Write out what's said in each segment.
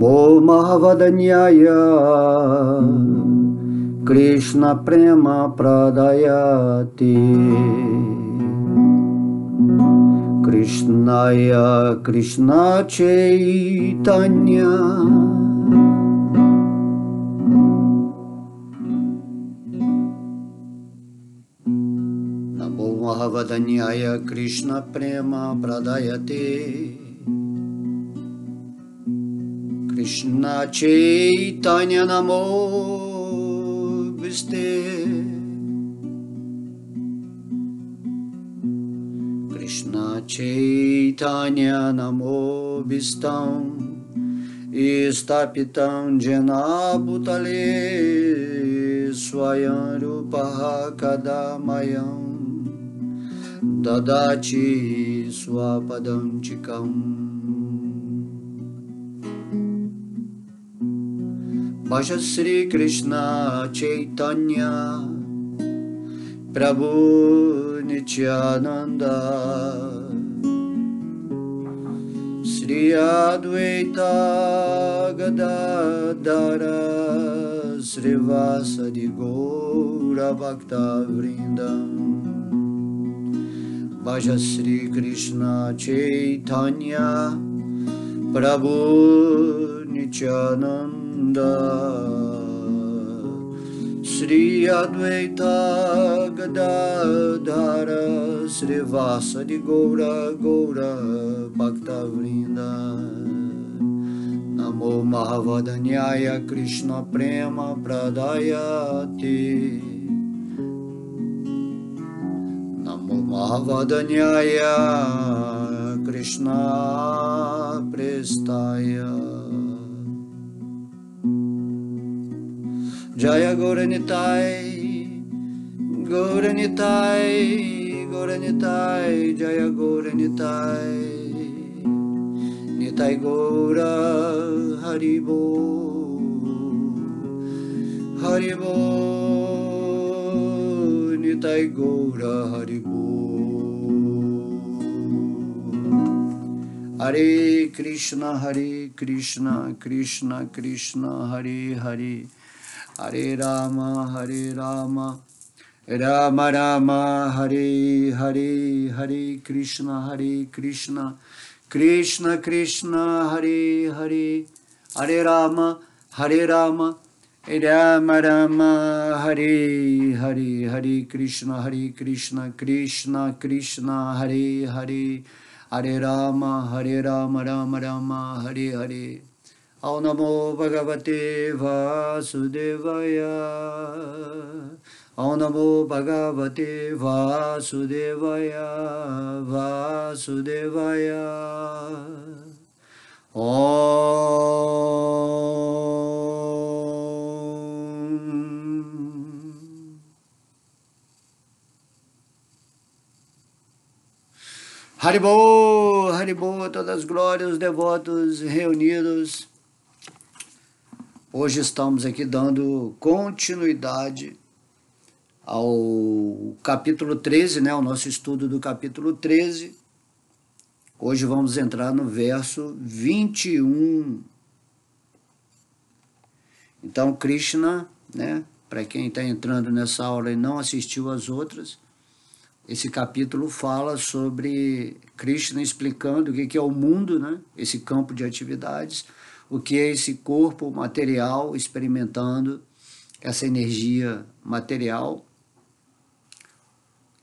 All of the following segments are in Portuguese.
Namo Mahavadanyaya Krishna Prema Pradayati Krishnaya Krishna Chaitanya Namo Mahavadanyaya Krishna Prema Pradayati Krishna Chaitanya Namo Viste Krishna Chaitanya Namo Vistam Istapitam Jena Bhutale Swayam Rupaha Kadamayam Dadachi Swapadam Chikam Bhaja Sri Krishna Chaitanya Prabhu Nityananda Sri Advaita Gadadara Srivasadi Gaura Bhakta Vrindam Bhaja Sri Krishna Chaitanya Prabhu Nityananda Sri Advaita Gadadhara Srivasadi Gaura Bhakta Vrinda Namo Mahavadanyaya Krishna Prema Pradayati Namo Mahavadanyaya Krishna Prestaya Jaya Gauranitai, Gauranitai, Gauranitai, Jaya Gauranitai, Nitai Gaura Haribo, Haribo, Nitai Gaura Haribo. Hare Krishna, Krishna Krishna, Hare Hare. Hare Rama, Rama Rama, Hare Hare, Hare Krishna, Krishna Krishna, Hare Hare, Hare Rama, Rama Rama, Hare Hare, Hare Krishna, Krishna Krishna, Hare Hare, Hare Rama, Rama Rama, Hare Hare. Ao Namo Bhagavate Vasudevaya Ao Namo Bhagavate Vasudevaya Vasudevaya Om Haribol, Haribol, todas as glórias, os devotos reunidos. Hoje estamos aqui dando continuidade ao capítulo 13, né, o nosso estudo do capítulo 13. Hoje vamos entrar no verso 21. Então, Krishna, né, para quem está entrando nessa aula e não assistiu às outras, esse capítulo fala sobre Krishna explicando o que é o mundo, né, esse campo de atividades, o que é esse corpo material experimentando essa energia material.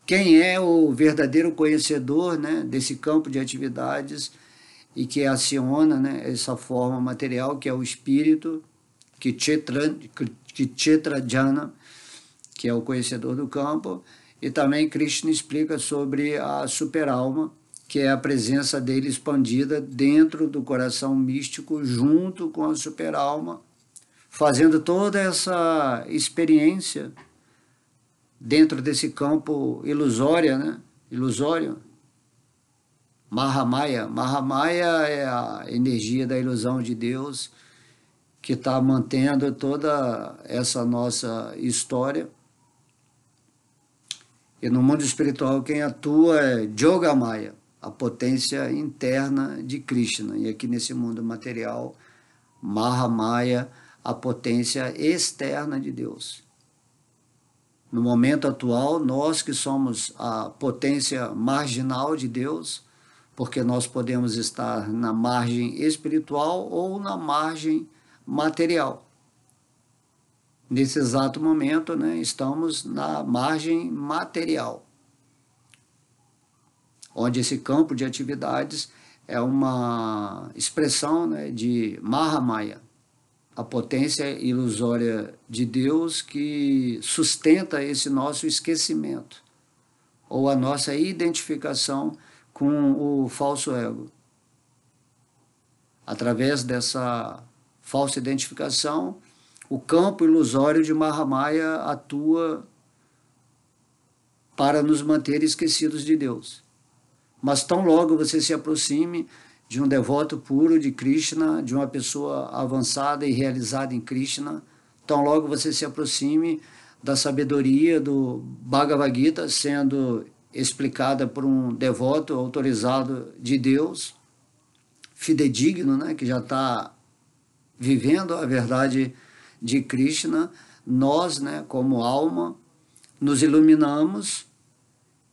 Quem é o verdadeiro conhecedor, né, desse campo de atividades e que aciona, né, essa forma material, que é o espírito, que Kshetrajana, que é o conhecedor do campo. E também Krishna explica sobre a superalma, que é a presença dele expandida dentro do coração místico, junto com a superalma, fazendo toda essa experiência dentro desse campo ilusório, né? Ilusório. Mahamaya. Mahamaya é a energia da ilusão de Deus que está mantendo toda essa nossa história. E no mundo espiritual quem atua é Yogamaya, a potência interna de Krishna. E aqui nesse mundo material, Mahamaya, a potência externa de Deus. No momento atual, nós que somos a potência marginal de Deus, porque nós podemos estar na margem espiritual ou na margem material. Nesse exato momento, né, estamos na margem material, onde esse campo de atividades é uma expressão, né, de Mahamaya, a potência ilusória de Deus que sustenta esse nosso esquecimento, ou a nossa identificação com o falso ego. Através dessa falsa identificação, o campo ilusório de Mahamaya atua para nos manter esquecidos de Deus. Mas tão logo você se aproxime de um devoto puro de Krishna, de uma pessoa avançada e realizada em Krishna, tão logo você se aproxime da sabedoria do Bhagavad Gita sendo explicada por um devoto autorizado de Deus, fidedigno, né, que já está vivendo a verdade de Krishna, nós, né, como alma, nos iluminamos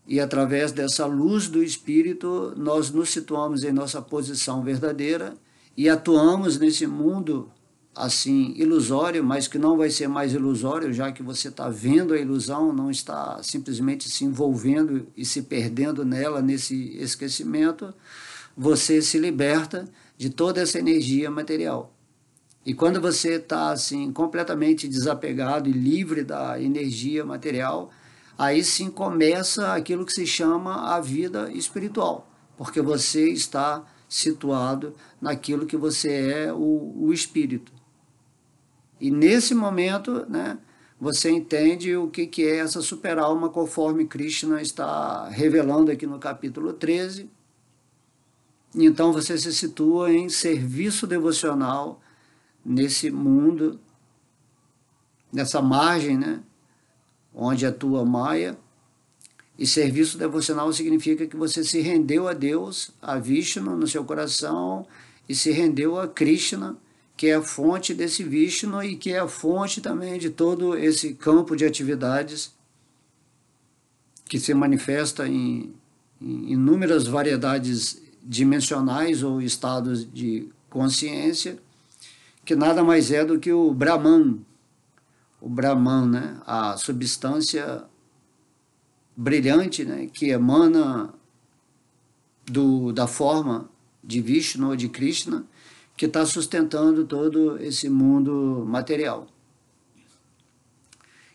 e através dessa luz do Espírito nós nos situamos em nossa posição verdadeira e atuamos nesse mundo assim ilusório, mas que não vai ser mais ilusório, já que você está vendo a ilusão, não está simplesmente se envolvendo e se perdendo nela, nesse esquecimento, você se liberta de toda essa energia material. E quando você está assim, completamente desapegado e livre da energia material, aí sim começa aquilo que se chama a vida espiritual, porque você está situado naquilo que você é, o espírito. E nesse momento, né, você entende o que é essa super-alma, conforme Krishna está revelando aqui no capítulo 13. Então você se situa em serviço devocional nesse mundo, nessa margem, né, onde atua Maya. E serviço devocional significa que você se rendeu a Deus, a Vishnu no seu coração, e se rendeu a Krishna, que é a fonte desse Vishnu e que é a fonte também de todo esse campo de atividades que se manifesta em inúmeras variedades dimensionais ou estados de consciência, que nada mais é do que o Brahman, né, a substância brilhante, né, que emana da forma de Vishnu ou de Krishna, que está sustentando todo esse mundo material.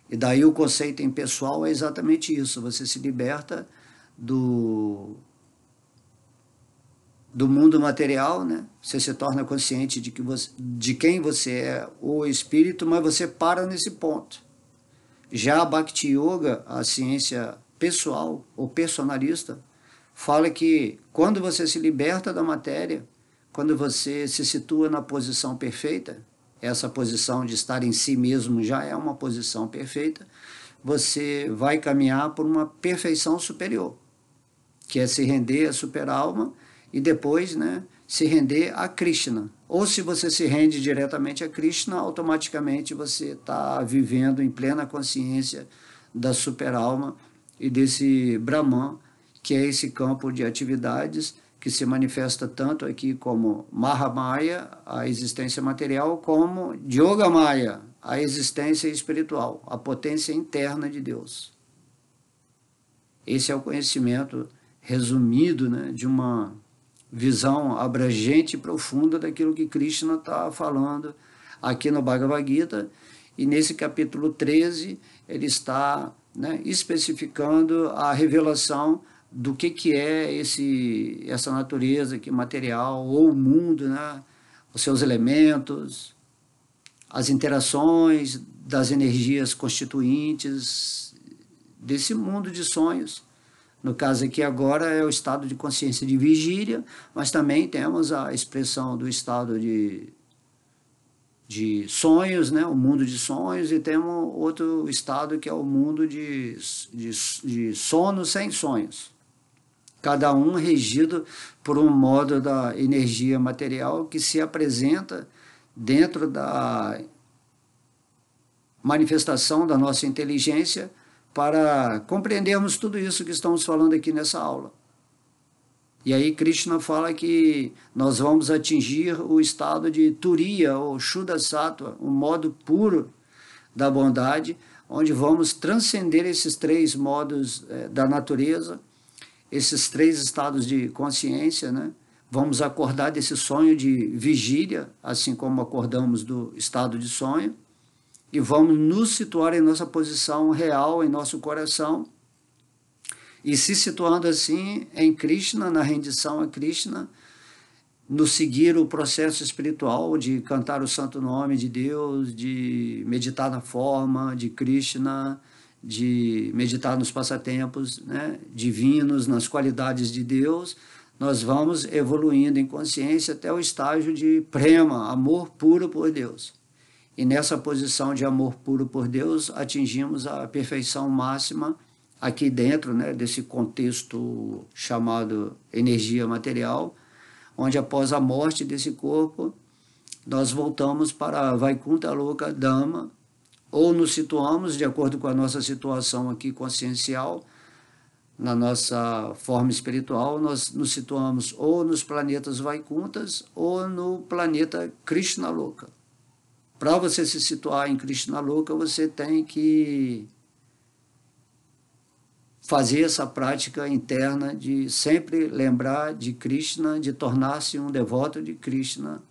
E daí o conceito impessoal é exatamente isso, você se liberta do mundo material, né? Você se torna consciente de quem você é, o espírito, mas você para nesse ponto. Já a Bhakti Yoga, a ciência pessoal ou personalista, fala que quando você se liberta da matéria, quando você se situa na posição perfeita, essa posição de estar em si mesmo já é uma posição perfeita, você vai caminhar por uma perfeição superior, que é se render à super-alma e depois, né, se render a Krishna. Ou se você se rende diretamente a Krishna, automaticamente você está vivendo em plena consciência da super-alma e desse Brahman, que é esse campo de atividades que se manifesta tanto aqui como Mahamaya, a existência material, como Yogamaya, a existência espiritual, a potência interna de Deus. Esse é o conhecimento resumido, né, de uma visão abrangente e profunda daquilo que Krishna está falando aqui no Bhagavad Gita, e nesse capítulo 13 ele está, né, especificando a revelação do que é essa natureza aqui material, ou o mundo, né, os seus elementos, as interações das energias constituintes desse mundo de sonhos. No caso aqui agora é o estado de consciência de vigília, mas também temos a expressão do estado de sonhos, né? O mundo de sonhos, e temos outro estado que é o mundo de sono sem sonhos. Cada um regido por um modo da energia material que se apresenta dentro da manifestação da nossa inteligência para compreendermos tudo isso que estamos falando aqui nessa aula. E aí Krishna fala que nós vamos atingir o estado de Turiya ou Shuddha Sattva, um modo puro da bondade, onde vamos transcender esses três modos da natureza, esses três estados de consciência, né? Vamos acordar desse sonho de vigília, assim como acordamos do estado de sonho, e vamos nos situar em nossa posição real, em nosso coração, e se situando assim em Krishna, na rendição a Krishna, no seguir o processo espiritual de cantar o santo nome de Deus, de meditar na forma de Krishna, de meditar nos passatempos, né, divinos, nas qualidades de Deus, nós vamos evoluindo em consciência até o estágio de prema, amor puro por Deus. E nessa posição de amor puro por Deus, atingimos a perfeição máxima aqui dentro, né, desse contexto chamado energia material, onde após a morte desse corpo, nós voltamos para Vaikuntha Loka Dhamma, ou nos situamos, de acordo com a nossa situação aqui consciencial, na nossa forma espiritual, nós nos situamos ou nos planetas Vaikunthas ou no planeta Krishna Loka. Para você se situar em Krishna Loka, você tem que fazer essa prática interna de sempre lembrar de Krishna, de tornar-se um devoto de Krishna,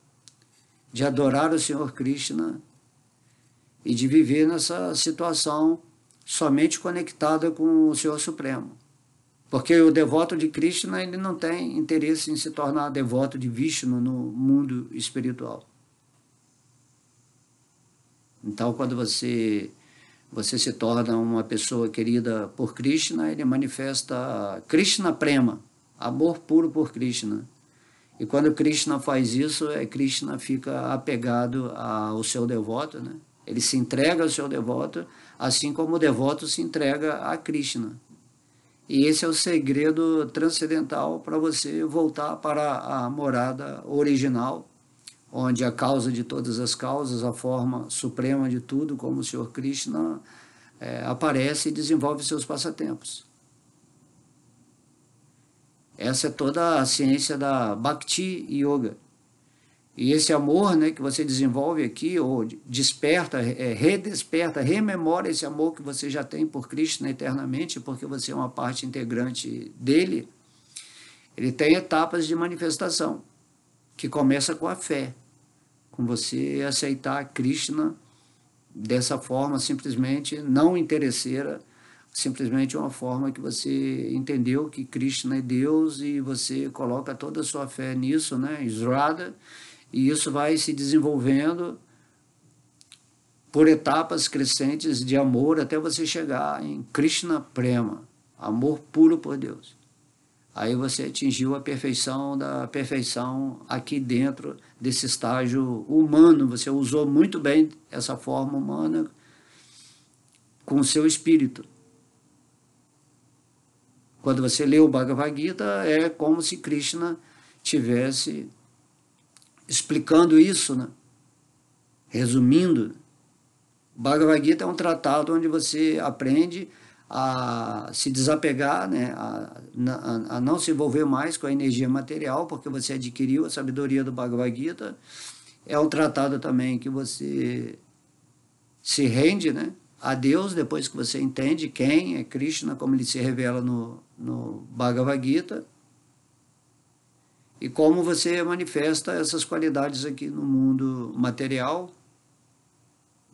de adorar o Senhor Krishna e de viver nessa situação somente conectada com o Senhor Supremo. Porque o devoto de Krishna, ele não tem interesse em se tornar devoto de Vishnu no mundo espiritual. Então, quando você se torna uma pessoa querida por Krishna, ele manifesta Krishna Prema, amor puro por Krishna. E quando Krishna faz isso, Krishna fica apegado ao seu devoto, né? Ele se entrega ao seu devoto, assim como o devoto se entrega a Krishna. E esse é o segredo transcendental para você voltar para a morada original, onde a causa de todas as causas, a forma suprema de tudo, como o Senhor Krishna, aparece e desenvolve seus passatempos. Essa é toda a ciência da Bhakti Yoga. E esse amor, né, que você desenvolve aqui, ou desperta, redesperta, rememora esse amor que você já tem por Krishna eternamente, porque você é uma parte integrante dele, ele tem etapas de manifestação, que começa com a fé, com você aceitar Krishna dessa forma simplesmente não interesseira, simplesmente uma forma que você entendeu que Krishna é Deus e você coloca toda a sua fé nisso, né, Sraddha, e isso vai se desenvolvendo por etapas crescentes de amor até você chegar em Krishna Prema, amor puro por Deus. Aí você atingiu a perfeição da perfeição aqui dentro desse estágio humano. Você usou muito bem essa forma humana com o seu espírito. Quando você lê o Bhagavad Gita, é como se Krishna tivesse explicando isso, né? Resumindo, o Bhagavad Gita é um tratado onde você aprende a se desapegar, né? a não se envolver mais com a energia material, porque você adquiriu a sabedoria do Bhagavad Gita. É um tratado também que você se rende, né, a Deus, depois que você entende quem é Krishna, como ele se revela no Bhagavad Gita, e como você manifesta essas qualidades aqui no mundo material,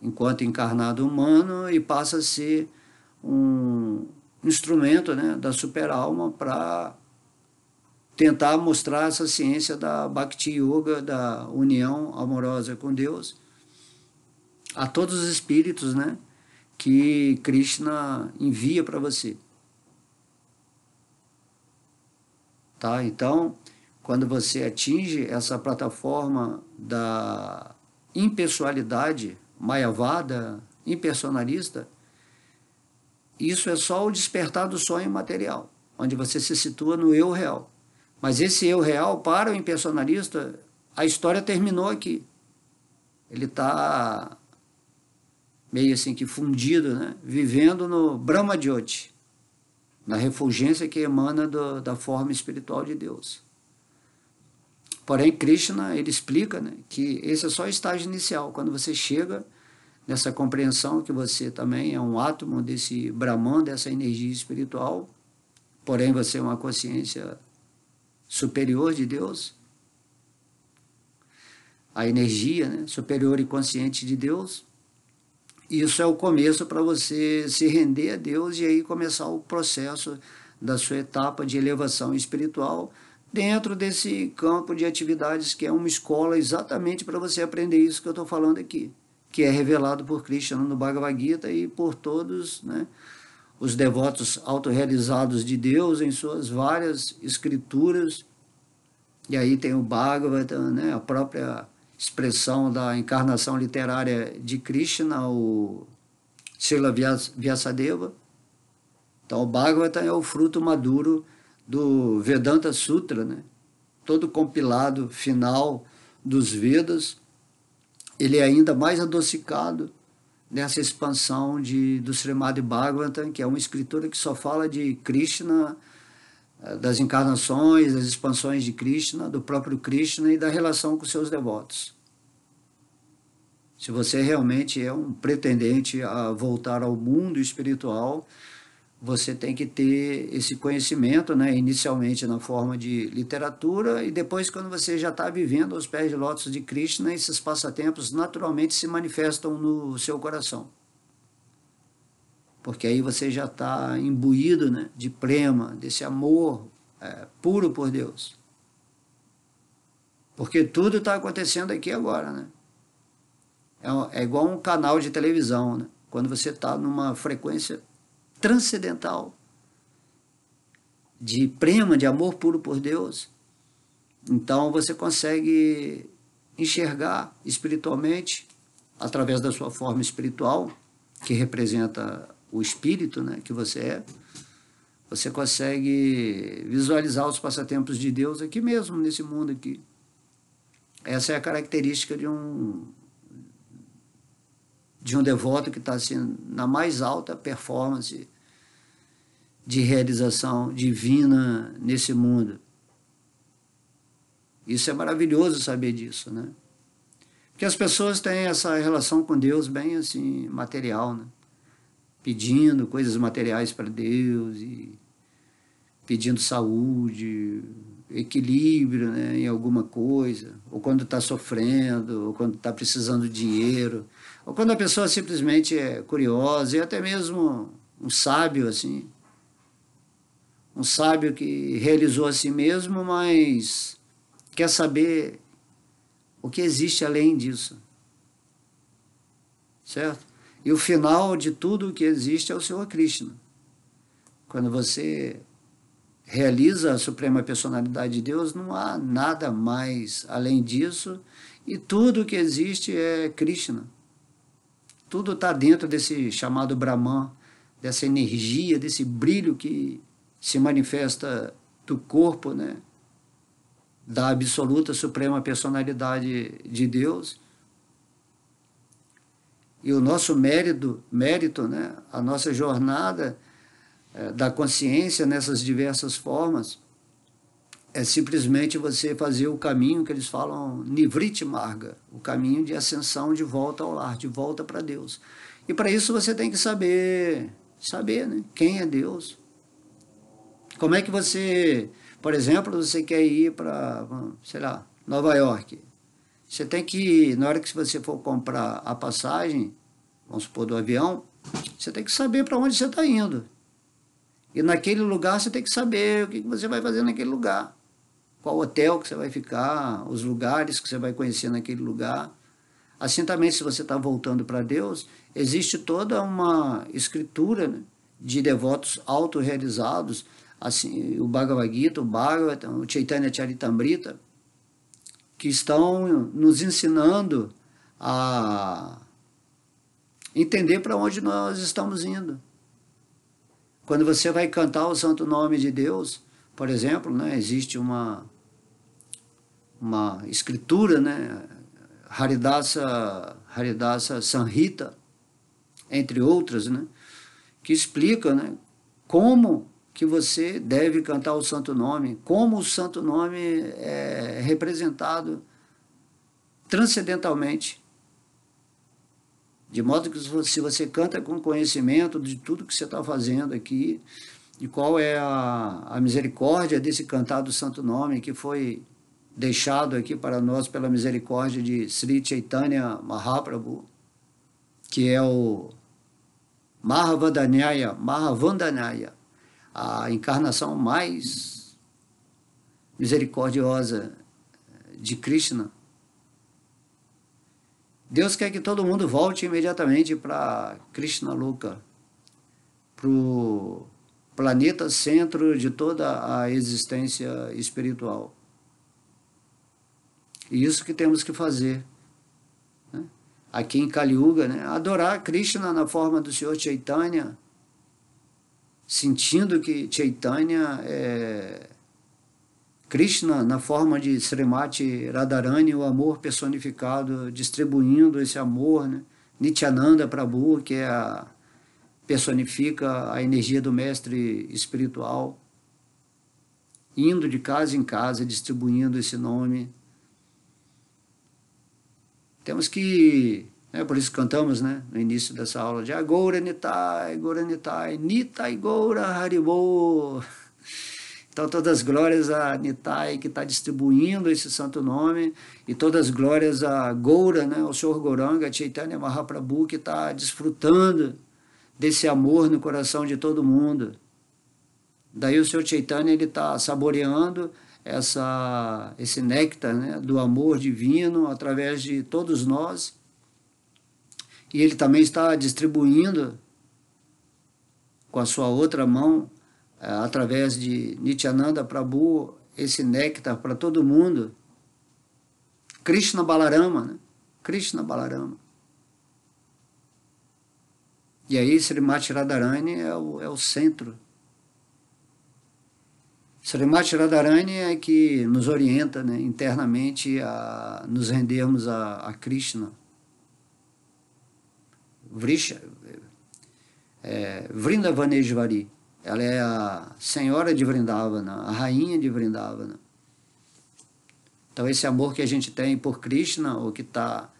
enquanto encarnado humano, e passa a ser um instrumento, né, da super-alma para tentar mostrar essa ciência da Bhakti Yoga, da união amorosa com Deus, a todos os espíritos, né, que Krishna envia para você. Tá? Então, quando você atinge essa plataforma da impessoalidade, mayavada, impersonalista, isso é só o despertar do sonho material, onde você se situa no eu real. Mas esse eu real, para o impersonalista, a história terminou aqui. ele está meio assim que fundido, né? Vivendo no Brahma Jyoti, na refulgência que emana da forma espiritual de Deus. Porém, Krishna, ele explica, né, que esse é só o estágio inicial. Quando você chega nessa compreensão que você também é um átomo desse Brahman, dessa energia espiritual, porém você é uma consciência superior de Deus, a energia, né, superior e consciente de Deus, isso é o começo para você se render a Deus e aí começar o processo da sua etapa de elevação espiritual dentro desse campo de atividades que é uma escola exatamente para você aprender isso que eu estou falando aqui, que é revelado por Krishna no Bhagavad Gita e por todos, né, os devotos autorrealizados de Deus em suas várias escrituras. E aí tem o Bhagavatam, né, a própria expressão da encarnação literária de Krishna, o Srila Vyasadeva. Então, o Bhagavatam é o fruto maduro do Vedanta Sutra, né? Todo compilado final dos Vedas. Ele é ainda mais adocicado nessa expansão do Srimad Bhagavatam, que é uma escritura que só fala de Krishna, das encarnações, das expansões de Krishna, do próprio Krishna e da relação com seus devotos. Se você realmente é um pretendente a voltar ao mundo espiritual, você tem que ter esse conhecimento, né, inicialmente na forma de literatura, e depois, quando você já está vivendo aos pés de lótus de Krishna, esses passatempos naturalmente se manifestam no seu coração. Porque aí você já está imbuído, né, de prema, desse amor puro por Deus. Porque tudo está acontecendo aqui agora, né? É igual um canal de televisão, né? Quando você está numa frequência transcendental de prema, de amor puro por Deus, então você consegue enxergar espiritualmente, através da sua forma espiritual, que representa o espírito, né, que você consegue visualizar os passatempos de Deus aqui mesmo, nesse mundo aqui. Essa é a característica de um devoto que está assim, na mais alta performance de realização divina nesse mundo. Isso é maravilhoso saber disso, né? Porque as pessoas têm essa relação com Deus bem assim, material, né? Pedindo coisas materiais para Deus e pedindo saúde, equilíbrio, né, em alguma coisa, ou quando está sofrendo, ou quando está precisando de dinheiro, ou quando a pessoa simplesmente é curiosa, e até mesmo um sábio, assim, um sábio que realizou a si mesmo, mas quer saber o que existe além disso, certo? E o final de tudo o que existe é o Senhor Krishna. Quando você realiza a suprema personalidade de Deus, não há nada mais além disso, e tudo que existe é Krishna. Tudo está dentro desse chamado Brahman, dessa energia, desse brilho que se manifesta do corpo, né, da absoluta suprema personalidade de Deus. E o nosso mérito, né, a nossa jornada da consciência nessas diversas formas é simplesmente você fazer o caminho que eles falam Nivriti Marga, o caminho de ascensão de volta ao lar, de volta para Deus. E para isso você tem que saber, né, quem é Deus. Como é que você, por exemplo, você quer ir para, sei lá, Nova York. Você tem que, na hora que você for comprar a passagem, vamos supor, do avião, você tem que saber para onde você está indo. E naquele lugar você tem que saber o que você vai fazer naquele lugar. Qual hotel que você vai ficar, os lugares que você vai conhecer naquele lugar. Assim também, se você está voltando para Deus, existe toda uma escritura, né, de devotos autorrealizados, assim, o Bhagavad Gita, o Bhagavatam, o Chaitanya Charitamrita, que estão nos ensinando a entender para onde nós estamos indo. Quando você vai cantar o santo nome de Deus, por exemplo, né, existe uma escritura, né, Haridasa Samhita, entre outras, né, que explica, né, como que você deve cantar o santo nome, como o santo nome é representado transcendentalmente, de modo que se você canta com conhecimento de tudo que você está fazendo aqui, e qual é a misericórdia desse cantar do santo nome que foi deixado aqui para nós pela misericórdia de Sri Chaitanya Mahaprabhu, que é o Mahavandanyaya, a encarnação mais misericordiosa de Krishna. Deus quer que todo mundo volte imediatamente para Krishna Loka, para o planeta centro de toda a existência espiritual. E isso que temos que fazer, né? Aqui em Kali Yuga, né? Adorar Krishna na forma do Senhor Chaitanya, sentindo que Chaitanya é Krishna na forma de Srimati Radharani, o amor personificado, distribuindo esse amor, né? Nityananda Prabhu, que personifica a energia do mestre espiritual, indo de casa em casa, distribuindo esse nome. Temos que, por isso cantamos, né, no início dessa aula, de Gaura Nitai, Nitai Gaura Haribo. Então, todas as glórias a Nitai, que está distribuindo esse santo nome, e todas as glórias a Gaura, né, o Senhor Gauranga, Chaitanya Mahaprabhu, que está desfrutando desse amor no coração de todo mundo. Daí o Senhor Chaitanya está saboreando esse néctar, né, do amor divino através de todos nós, e ele também está distribuindo com a sua outra mão, através de Nityananda Prabhu, esse néctar para todo mundo. Krishna Balarama, né? Krishna Balarama. E aí Srimati Radharani é o centro. Srimati Radharani é que nos orienta, né, internamente a nos rendermos a Krishna. Vrindavaneshvari. Ela é a senhora de Vrindavana, a rainha de Vrindavana. Então esse amor que a gente tem por Krishna, ou que está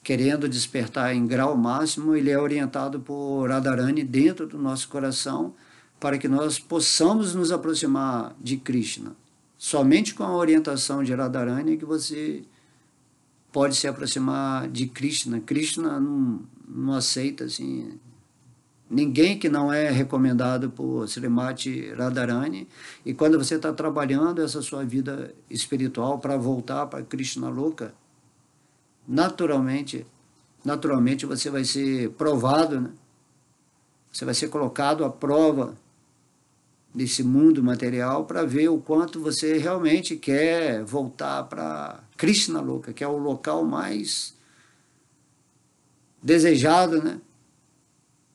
querendo despertar em grau máximo, ele é orientado por Radharani dentro do nosso coração, para que nós possamos nos aproximar de Krishna. Somente com a orientação de Radharani é que você pode se aproximar de Krishna. Krishna não aceita assim, ninguém que não é recomendado por Srimati Radharani. E quando você está trabalhando essa sua vida espiritual para voltar para Krishna Loka, naturalmente você vai ser provado, né? Você vai ser colocado à prova desse mundo material para ver o quanto você realmente quer voltar para Krishna Loka, que é o local mais desejado, né,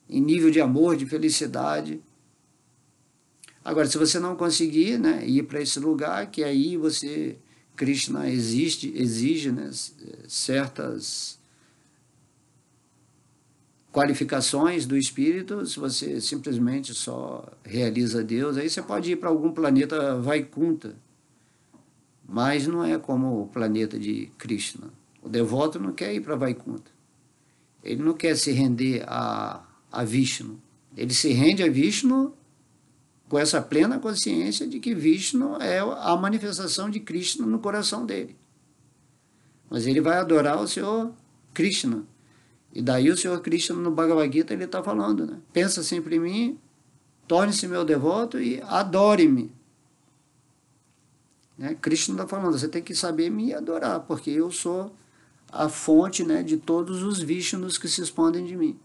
em nível de amor, de felicidade. Agora, se você não conseguir, né, ir para esse lugar, que aí Krishna exige, né, certas qualificações do espírito. Se você simplesmente só realiza Deus, aí você pode ir para algum planeta Vaikunta, mas não é como o planeta de Krishna. O devoto não quer ir para Vaikunta, ele não quer se render a Vishnu, ele se rende a Vishnu com essa plena consciência de que Vishnu é a manifestação de Krishna no coração dele, mas ele vai adorar o Senhor Krishna. E daí o Senhor Krishna no Bhagavad Gita ele está falando, né? Pensa sempre em mim, torne-se meu devoto e adore-me. Né? Krishna está falando, você tem que saber me adorar, porque eu sou a fonte, né, de todos os Vishnus que se expandem de mim.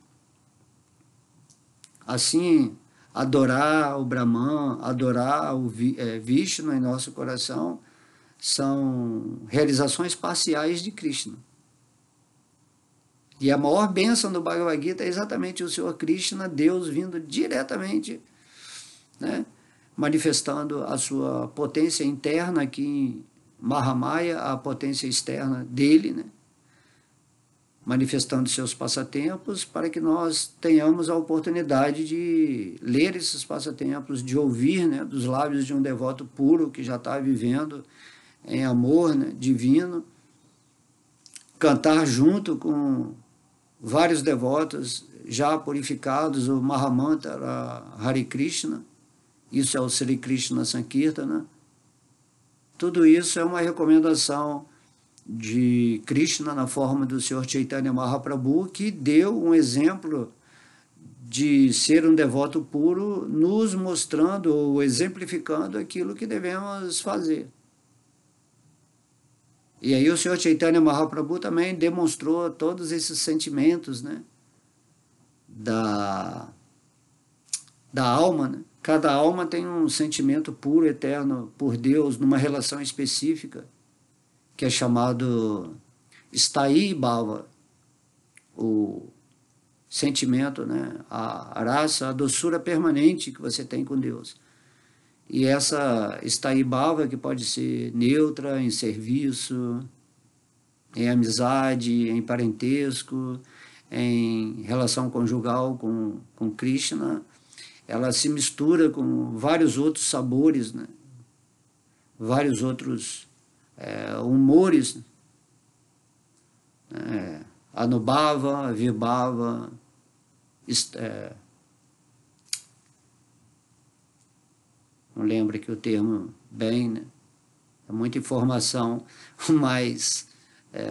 Assim, adorar o Brahman, adorar o Vishnu em nosso coração, são realizações parciais de Krishna. E a maior bênção do Bhagavad Gita é exatamente o Senhor Krishna, Deus vindo diretamente, né, manifestando a sua potência interna aqui em Mahamaya, a potência externa dele, né, manifestando seus passatempos, para que nós tenhamos a oportunidade de ler esses passatempos, de ouvir, né, dos lábios de um devoto puro que já está vivendo em amor, né, divino, cantar junto com vários devotos já purificados, o Mahamantra Hare Krishna, isso é o Sri Krishna Sankirtana. Tudo isso é uma recomendação de Krishna na forma do Senhor Chaitanya Mahaprabhu, que deu um exemplo de ser um devoto puro, nos mostrando ou exemplificando aquilo que devemos fazer. E aí o Senhor Chaitanya Mahaprabhu também demonstrou todos esses sentimentos, né, da alma, né? Cada alma tem um sentimento puro, eterno por Deus, numa relação específica, que é chamado Sthayi Bhava, o sentimento, né? A raça, a doçura permanente que você tem com Deus. E essa Sthayi Bhava, que pode ser neutra, em serviço, em amizade, em parentesco, em relação conjugal com Krishna, ela se mistura com vários outros sabores, né? Vários outros humores, né? Anubhava, Vibhava, não lembro aqui o termo bem, né? É muita informação, mas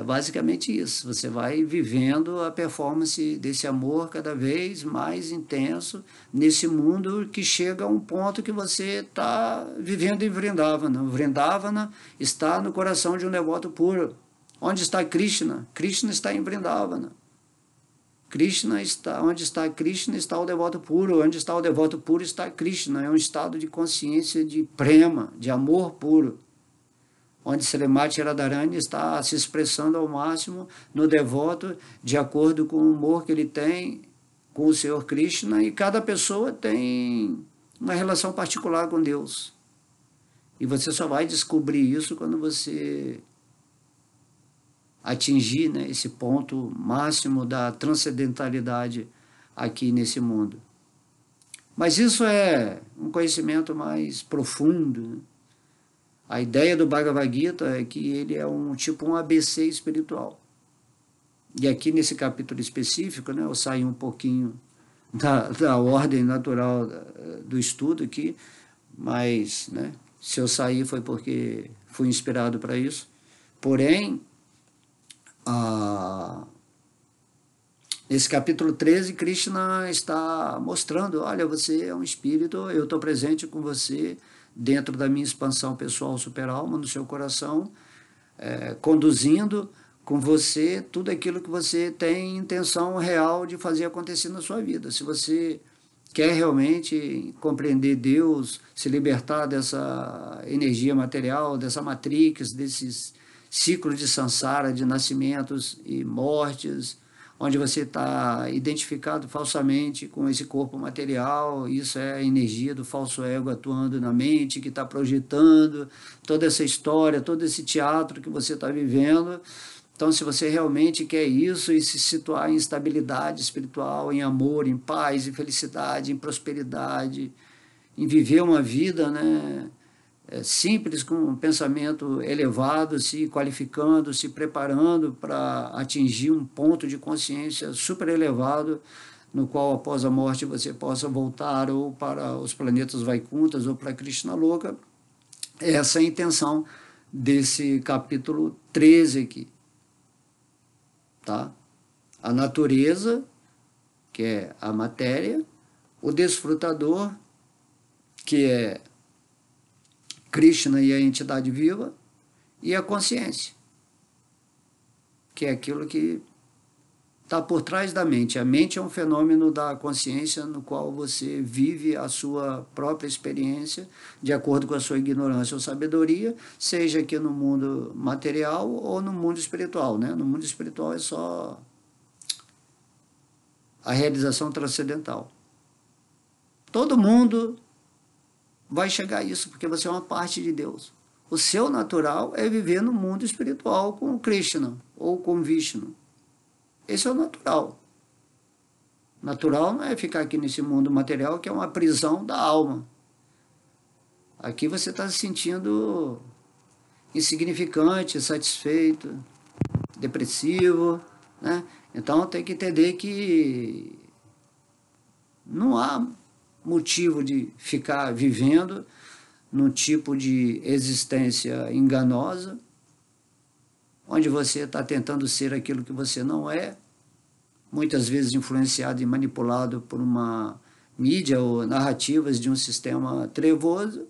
basicamente isso. Você vai vivendo a performance desse amor cada vez mais intenso nesse mundo que chega a um ponto que você está vivendo em Vrindavana. O Vrindavana está no coração de um devoto puro. Onde está Krishna? Krishna está em Vrindavana. Onde está Krishna está o devoto puro. Onde está o devoto puro está Krishna. É um estado de consciência de prema, de amor puro, onde Srimati Radharani está se expressando ao máximo no devoto, de acordo com o humor que ele tem com o Senhor Krishna, e cada pessoa tem uma relação particular com Deus. E você só vai descobrir isso quando você atingir, né, esse ponto máximo da transcendentalidade aqui nesse mundo. Mas isso é um conhecimento mais profundo, né? A ideia do Bhagavad Gita é que ele é um ABC espiritual. E aqui nesse capítulo específico, né, eu saio um pouquinho da ordem natural do estudo aqui, mas, né, se eu sair foi porque fui inspirado para isso. Porém, nesse capítulo 13, Krishna está mostrando, olha, você é um espírito, eu estou presente com você, dentro da minha expansão pessoal superalma, no seu coração, conduzindo com você tudo aquilo que você tem intenção real de fazer acontecer na sua vida. Se você quer realmente compreender Deus, se libertar dessa energia material, dessa matrix, desses ciclos de samsara, de nascimentos e mortes, onde você está identificado falsamente com esse corpo material, isso é a energia do falso ego atuando na mente, que está projetando toda essa história, todo esse teatro que você está vivendo. Então, se você realmente quer isso e se situar em estabilidade espiritual, em amor, em paz, em felicidade, em prosperidade, em viver uma vida, né, simples, com um pensamento elevado, se qualificando, se preparando para atingir um ponto de consciência super elevado, no qual após a morte você possa voltar ou para os planetas Vaikunthas ou para Krishna Loka. Essa é a intenção desse capítulo 13 aqui. Tá? A natureza, que é a matéria, o desfrutador, que é Krishna e a entidade viva, e a consciência, que é aquilo que está por trás da mente. A mente é um fenômeno da consciência no qual você vive a sua própria experiência de acordo com a sua ignorância ou sabedoria, seja aqui no mundo material ou no mundo espiritual, né? No mundo espiritual é só a realização transcendental. Todo mundo vai chegar a isso, porque você é uma parte de Deus. O seu natural é viver no mundo espiritual com Krishna ou com Vishnu. Esse é o natural. Natural não é ficar aqui nesse mundo material, que é uma prisão da alma. Aqui você está se sentindo insignificante, insatisfeito, depressivo, né? Então tem que entender que não há motivo de ficar vivendo num tipo de existência enganosa, onde você está tentando ser aquilo que você não é, muitas vezes influenciado e manipulado por uma mídia ou narrativas de um sistema trevoso,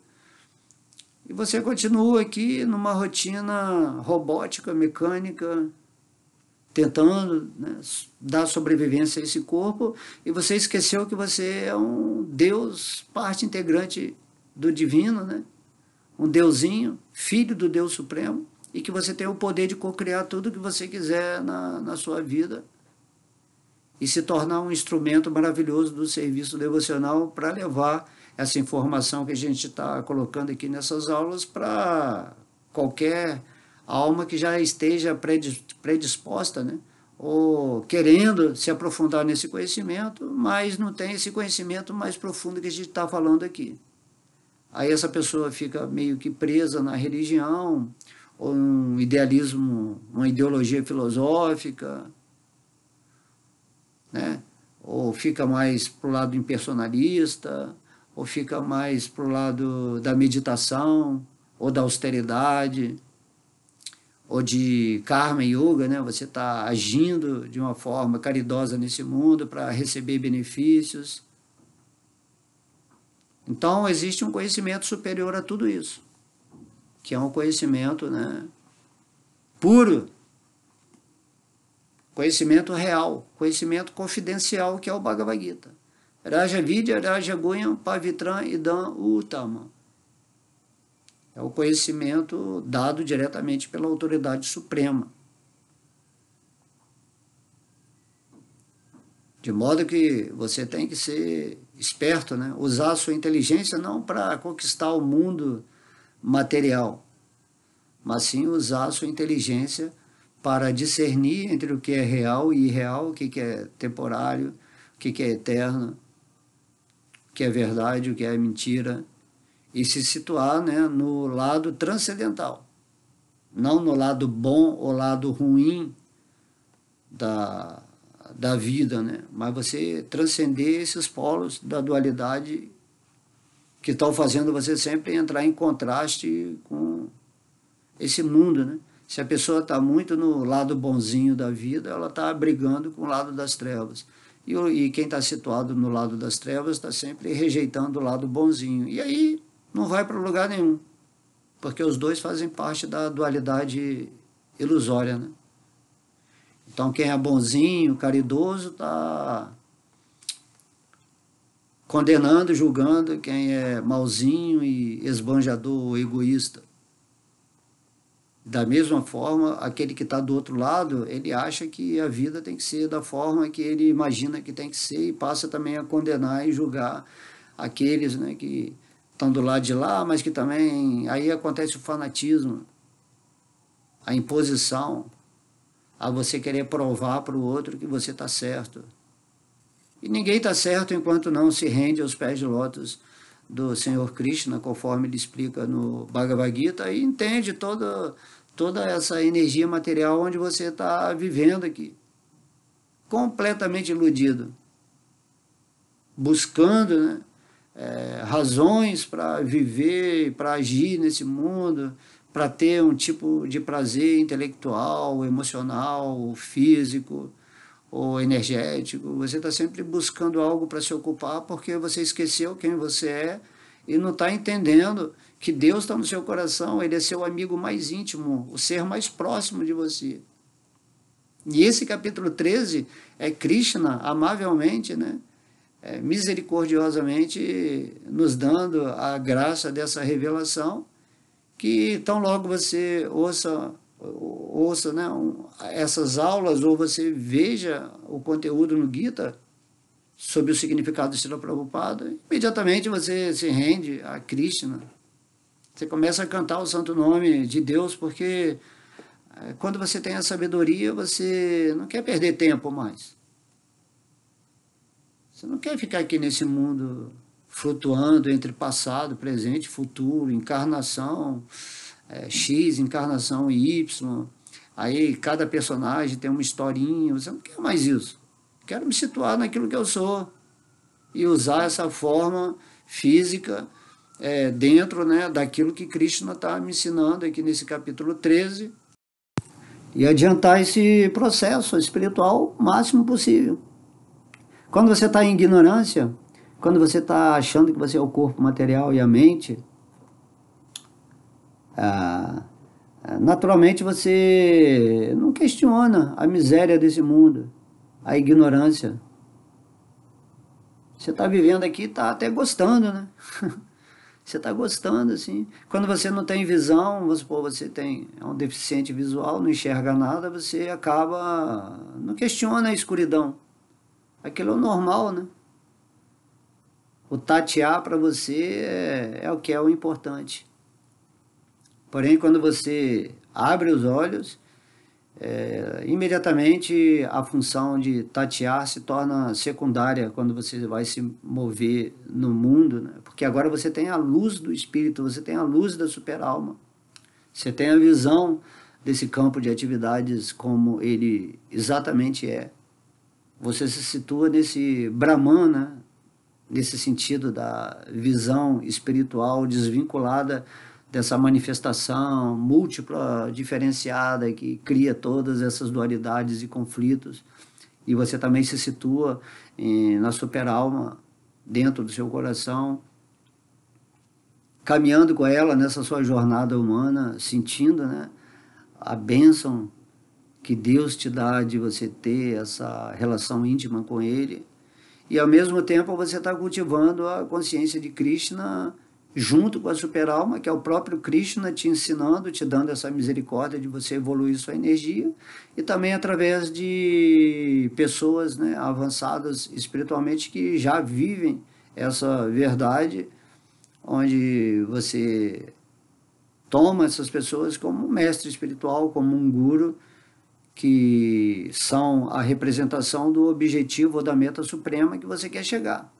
e você continua aqui numa rotina robótica, mecânica, tentando, né, dar sobrevivência a esse corpo, e você esqueceu que você é um Deus, parte integrante do divino, né? Um deusinho, filho do Deus Supremo, e que você tem o poder de cocriar tudo o que você quiser na sua vida e se tornar um instrumento maravilhoso do serviço devocional para levar essa informação que a gente está colocando aqui nessas aulas para qualquer alma que já esteja predisposta, né? Ou querendo se aprofundar nesse conhecimento, mas não tem esse conhecimento mais profundo que a gente está falando aqui. Aí essa pessoa fica meio que presa na religião, ou um idealismo, uma ideologia filosófica, né? Ou fica mais para o lado impersonalista, ou fica mais para o lado da meditação, ou da austeridade, ou de karma yoga, né? Você está agindo de uma forma caridosa nesse mundo para receber benefícios. Então, existe um conhecimento superior a tudo isso, que é um conhecimento, né, puro, conhecimento real, conhecimento confidencial, que é o Bhagavad Gita. Raja Vidya, Raja Guhyam, Pavitram Idam Uttama. É o conhecimento dado diretamente pela autoridade suprema. De modo que você tem que ser esperto, né? Usar a sua inteligência não para conquistar o mundo material, mas sim usar a sua inteligência para discernir entre o que é real e irreal, o que é temporário, o que é eterno, o que é verdade, o que é mentira, e se situar, né, no lado transcendental, não no lado bom ou lado ruim da vida, né? Mas você transcender esses polos da dualidade que estão fazendo você sempre entrar em contraste com esse mundo, né? Se a pessoa está muito no lado bonzinho da vida, ela está brigando com o lado das trevas. E quem está situado no lado das trevas está sempre rejeitando o lado bonzinho. E aí não vai para lugar nenhum, porque os dois fazem parte da dualidade ilusória, né? Então, quem é bonzinho, caridoso, está condenando, julgando quem é malzinho e esbanjador, egoísta. Da mesma forma, aquele que está do outro lado, ele acha que a vida tem que ser da forma que ele imagina que tem que ser e passa também a condenar e julgar aqueles, né, que estão do lado de lá, mas que também... Aí acontece o fanatismo, a imposição, a você querer provar para o outro que você está certo. E ninguém está certo enquanto não se rende aos pés de lótus do Senhor Krishna, conforme ele explica no Bhagavad Gita, e entende toda essa energia material onde você está vivendo aqui, completamente iludido, buscando, né, razões para viver, para agir nesse mundo, para ter um tipo de prazer intelectual, emocional, físico ou energético. Você está sempre buscando algo para se ocupar porque você esqueceu quem você é e não está entendendo que Deus está no seu coração, Ele é seu amigo mais íntimo, o ser mais próximo de você. E esse capítulo 13 é Krishna, amavelmente, né, misericordiosamente nos dando a graça dessa revelação, que tão logo você ouça, né, essas aulas, ou você veja o conteúdo no Gita sobre o significado do Srila Prabhupada, imediatamente você se rende a Krishna. Você começa a cantar o santo nome de Deus, porque quando você tem a sabedoria, você não quer perder tempo mais. Você não quer ficar aqui nesse mundo flutuando entre passado, presente, futuro, encarnação X, encarnação Y. Aí cada personagem tem uma historinha. Você não quer mais isso. Quero me situar naquilo que eu sou e usar essa forma física dentro, né, daquilo que Krishna está me ensinando aqui nesse capítulo 13 e adiantar esse processo espiritual o máximo possível. Quando você está em ignorância, quando você está achando que você é o corpo material e a mente, naturalmente você não questiona a miséria desse mundo, a ignorância. Você está vivendo aqui, está até gostando, né? Você está gostando, assim. Quando você não tem visão, vamos supor, você é um deficiente visual, não enxerga nada, você acaba, não questiona a escuridão. Aquilo é o normal, né? O tatear para você é o que é o importante. Porém, quando você abre os olhos, imediatamente a função de tatear se torna secundária quando você vai se mover no mundo, né? Porque agora você tem a luz do espírito, você tem a luz da superalma, você tem a visão desse campo de atividades como ele exatamente é. Você se situa nesse Brahman, né? Nesse sentido da visão espiritual desvinculada dessa manifestação múltipla, diferenciada, que cria todas essas dualidades e conflitos. E você também se situa na superalma, dentro do seu coração, caminhando com ela nessa sua jornada humana, sentindo, né, a bênção que Deus te dá de você ter essa relação íntima com Ele. E ao mesmo tempo você está cultivando a consciência de Krishna junto com a superalma, que é o próprio Krishna te ensinando, te dando essa misericórdia de você evoluir sua energia, e também através de pessoas, né, avançadas espiritualmente que já vivem essa verdade, onde você toma essas pessoas como um mestre espiritual, como um guru, que são a representação do objetivo ou da meta suprema que você quer chegar.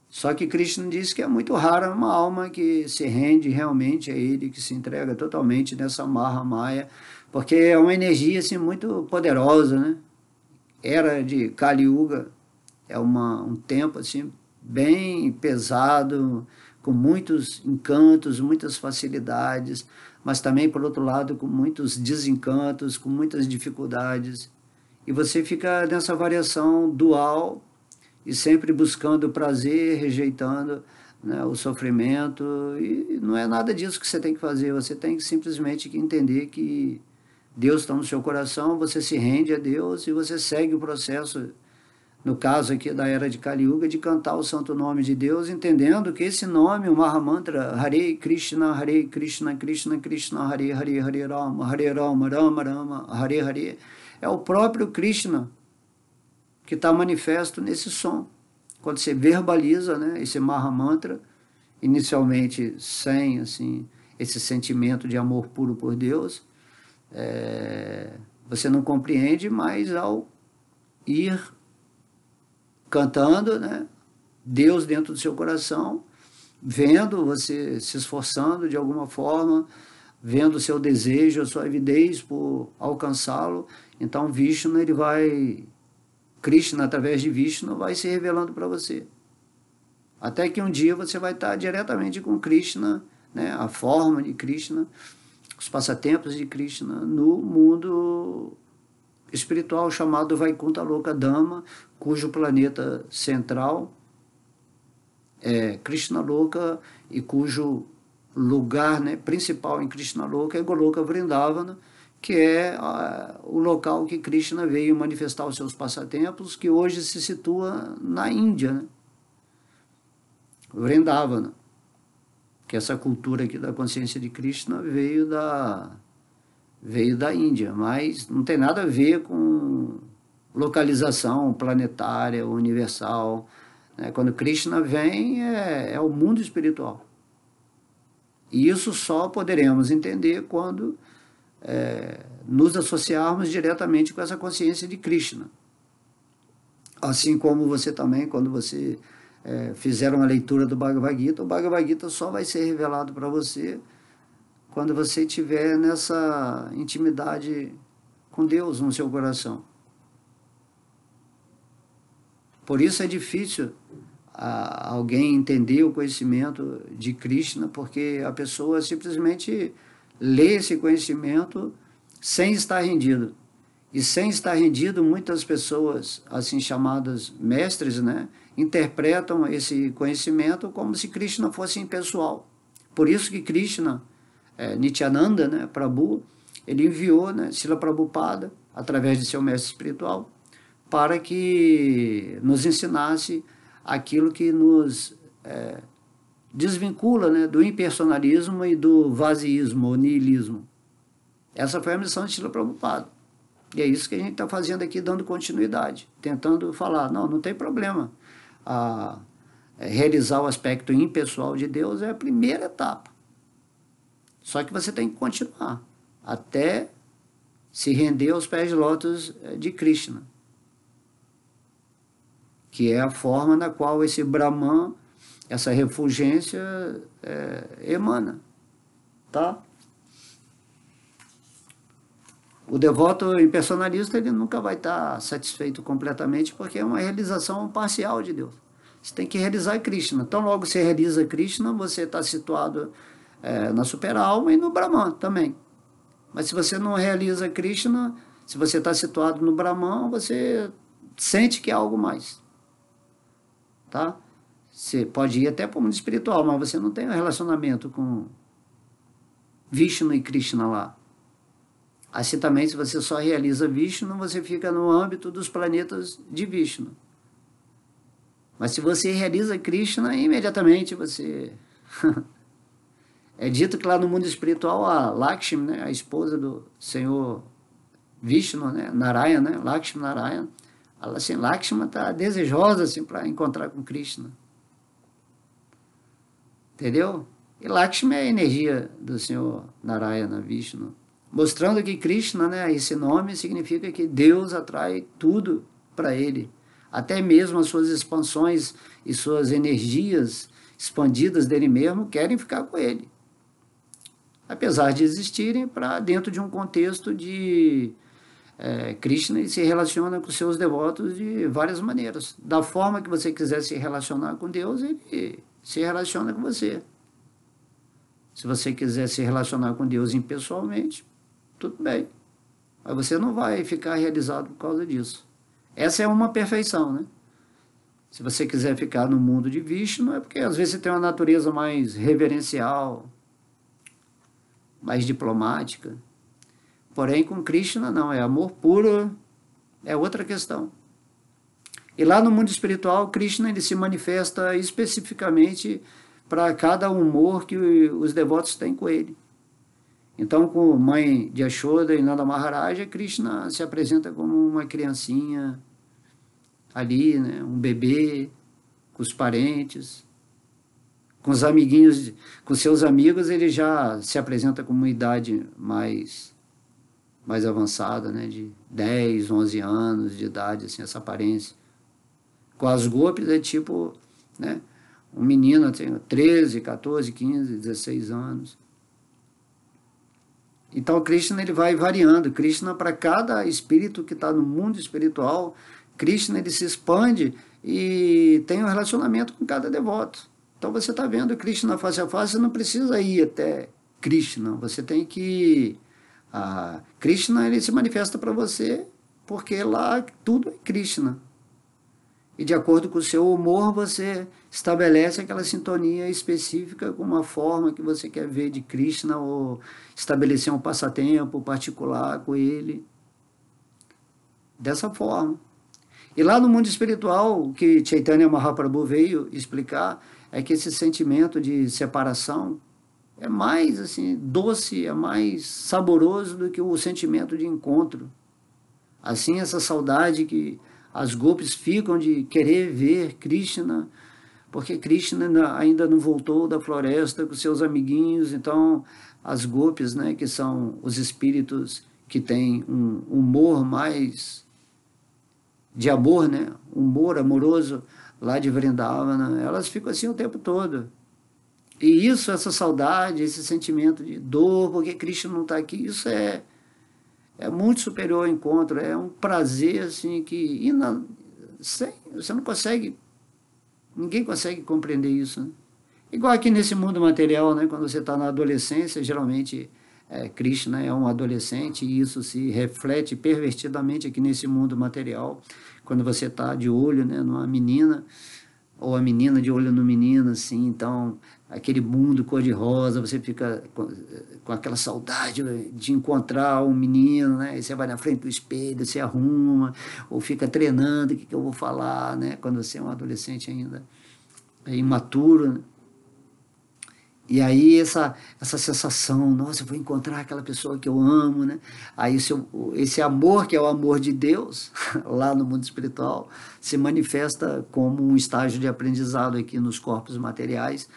Só que Krishna diz que é muito rara uma alma que se rende realmente a Ele, que se entrega totalmente nessa Maha Maya, porque é uma energia assim, muito poderosa, né? Era de Kali Yuga, é um tempo assim, bem pesado, com muitos encantos, muitas facilidades, mas também, por outro lado, com muitos desencantos, com muitas dificuldades. E você fica nessa variação dual e sempre buscando o prazer, rejeitando, né, o sofrimento. E não é nada disso que você tem que fazer, você tem que simplesmente entender que Deus está no seu coração, você se rende a Deus e você segue o processo, no caso aqui da era de Kali Yuga, de cantar o santo nome de Deus, entendendo que esse nome, o Mahamantra, Hare Krishna, Krishna Krishna, Hare Hare, Hare Rama, Rama Rama, Hare Hare, é o próprio Krishna que está manifesto nesse som. Quando você verbaliza, né, esse Mahamantra, inicialmente sem assim, esse sentimento de amor puro por Deus, você não compreende, mas ao ir cantando, né, Deus dentro do seu coração, vendo você se esforçando de alguma forma, vendo o seu desejo, a sua avidez por alcançá-lo, então Vishnu, ele vai, Krishna, através de Vishnu, vai se revelando para você. Até que um dia você vai estar diretamente com Krishna, né, a forma de Krishna, os passatempos de Krishna, no mundo espiritual chamado Vaikuntha Loka Dhamma, cujo planeta central é Krishna Loka e cujo lugar, né, principal em Krishna Loka é Goloka Vrindavana, que é o local que Krishna veio manifestar os seus passatempos, que hoje se situa na Índia, né? Vrindavana, que essa cultura aqui da consciência de Krishna veio da Índia, mas não tem nada a ver com localização planetária, universal, né? Quando Krishna vem, é o mundo espiritual. E isso só poderemos entender quando nos associarmos diretamente com essa consciência de Krishna. Assim como você também, quando você fizer uma leitura do Bhagavad Gita, o Bhagavad Gita só vai ser revelado para você quando você estiver nessa intimidade com Deus no seu coração. Por isso é difícil alguém entender o conhecimento de Krishna, porque a pessoa simplesmente lê esse conhecimento sem estar rendido. E sem estar rendido, muitas pessoas, assim chamadas mestres, né, interpretam esse conhecimento como se Krishna fosse impessoal. Por isso que Krishna, Nityananda, né, Prabhu, ele enviou, né, Srila Prabhupada, através de seu mestre espiritual, para que nos ensinasse aquilo que nos desvincula, né, do impersonalismo e do vazioísmo, ou niilismo. Essa foi a missão de Srila Prabhupada. E é isso que a gente está fazendo aqui, dando continuidade, tentando falar, não tem problema. Realizar o aspecto impessoal de Deus é a primeira etapa. Só que você tem que continuar, até se render aos pés de lótus de Krishna, que é a forma na qual esse Brahman, essa refulgência emana, tá? O devoto impersonalista, ele nunca vai estar satisfeito completamente, porque é uma realização parcial de Deus. Você tem que realizar Krishna. Então, logo você realiza Krishna, você está situado na superalma e no Brahman também. Mas se você não realiza Krishna, se você está situado no Brahman, você sente que é algo mais. Tá? Você pode ir até para o mundo espiritual, mas você não tem um relacionamento com Vishnu e Krishna lá. Assim também, se você só realiza Vishnu, você fica no âmbito dos planetas de Vishnu. Mas se você realiza Krishna, imediatamente você... É dito que lá no mundo espiritual, a Lakshmi, né, a esposa do Senhor Vishnu, né, Narayana, né, Lakshmi Narayana, ela, assim, Lakshmi está desejosa assim, para encontrar com Krishna. Entendeu? E Lakshmi é a energia do Senhor Narayana, Vishnu. Mostrando que Krishna, né, esse nome significa que Deus atrai tudo para ele. Até mesmo as suas expansões e suas energias expandidas dele mesmo querem ficar com ele. Apesar de existirem para dentro de um contexto de Krishna, ele se relaciona com seus devotos de várias maneiras. Da forma que você quiser se relacionar com Deus, ele se relaciona com você. Se você quiser se relacionar com Deus impessoalmente, tudo bem. Mas você não vai ficar realizado por causa disso. Essa é uma perfeição, né? Se você quiser ficar no mundo de Vishnu, é porque às vezes você tem uma natureza mais reverencial, mais diplomática. Porém, com Krishna, não. É amor puro, é outra questão. E lá no mundo espiritual, Krishna ele se manifesta especificamente para cada humor que os devotos têm com ele. Então, com mãe de Yashoda e Nanda Maharaja, Krishna se apresenta como uma criancinha ali, né, um bebê, com os parentes, com os amiguinhos, com seus amigos, ele já se apresenta com uma idade mais avançada, né, de 10, 11 anos de idade, assim, essa aparência. Com as gopis é tipo, né, um menino tem 13, 14, 15, 16 anos. Então, Krishna ele vai variando. Krishna, para cada espírito que está no mundo espiritual, Krishna ele se expande e tem um relacionamento com cada devoto. Então, você está vendo Krishna face a face, você não precisa ir até Krishna. Você tem que... Krishna ele se manifesta para você, porque lá tudo é Krishna. E de acordo com o seu humor, você estabelece aquela sintonia específica com uma forma que você quer ver de Krishna, ou estabelecer um passatempo particular com ele. Dessa forma. E lá no mundo espiritual, o que Chaitanya Mahaprabhu veio explicar é que esse sentimento de separação é mais assim, doce, é mais saboroso do que o sentimento de encontro. Assim, essa saudade que as gopis ficam de querer ver Krishna, porque Krishna ainda não voltou da floresta com seus amiguinhos, então as gopis, né, que são os espíritos que têm um humor mais de amor, né, humor amoroso lá de Vrindavana, elas ficam assim o tempo todo. E isso, essa saudade, esse sentimento de dor, porque Krishna não está aqui, isso é muito superior ao encontro, é um prazer assim que você não consegue, ninguém consegue compreender isso, né? Igual aqui nesse mundo material, né? Quando você está na adolescência, geralmente Krishna é um adolescente e isso se reflete pervertidamente aqui nesse mundo material. Quando você está de olho, né, numa menina, ou a menina de olho no menino, assim, então aquele mundo cor-de-rosa, você fica com aquela saudade de encontrar um menino, né? E você vai na frente do espelho, se arruma, ou fica treinando o que eu vou falar, né? Quando você é um adolescente ainda imaturo, né? E aí essa sensação, nossa, eu vou encontrar aquela pessoa que eu amo, né? Aí esse amor, que é o amor de Deus, lá no mundo espiritual, se manifesta como um estágio de aprendizado aqui nos corpos materiais.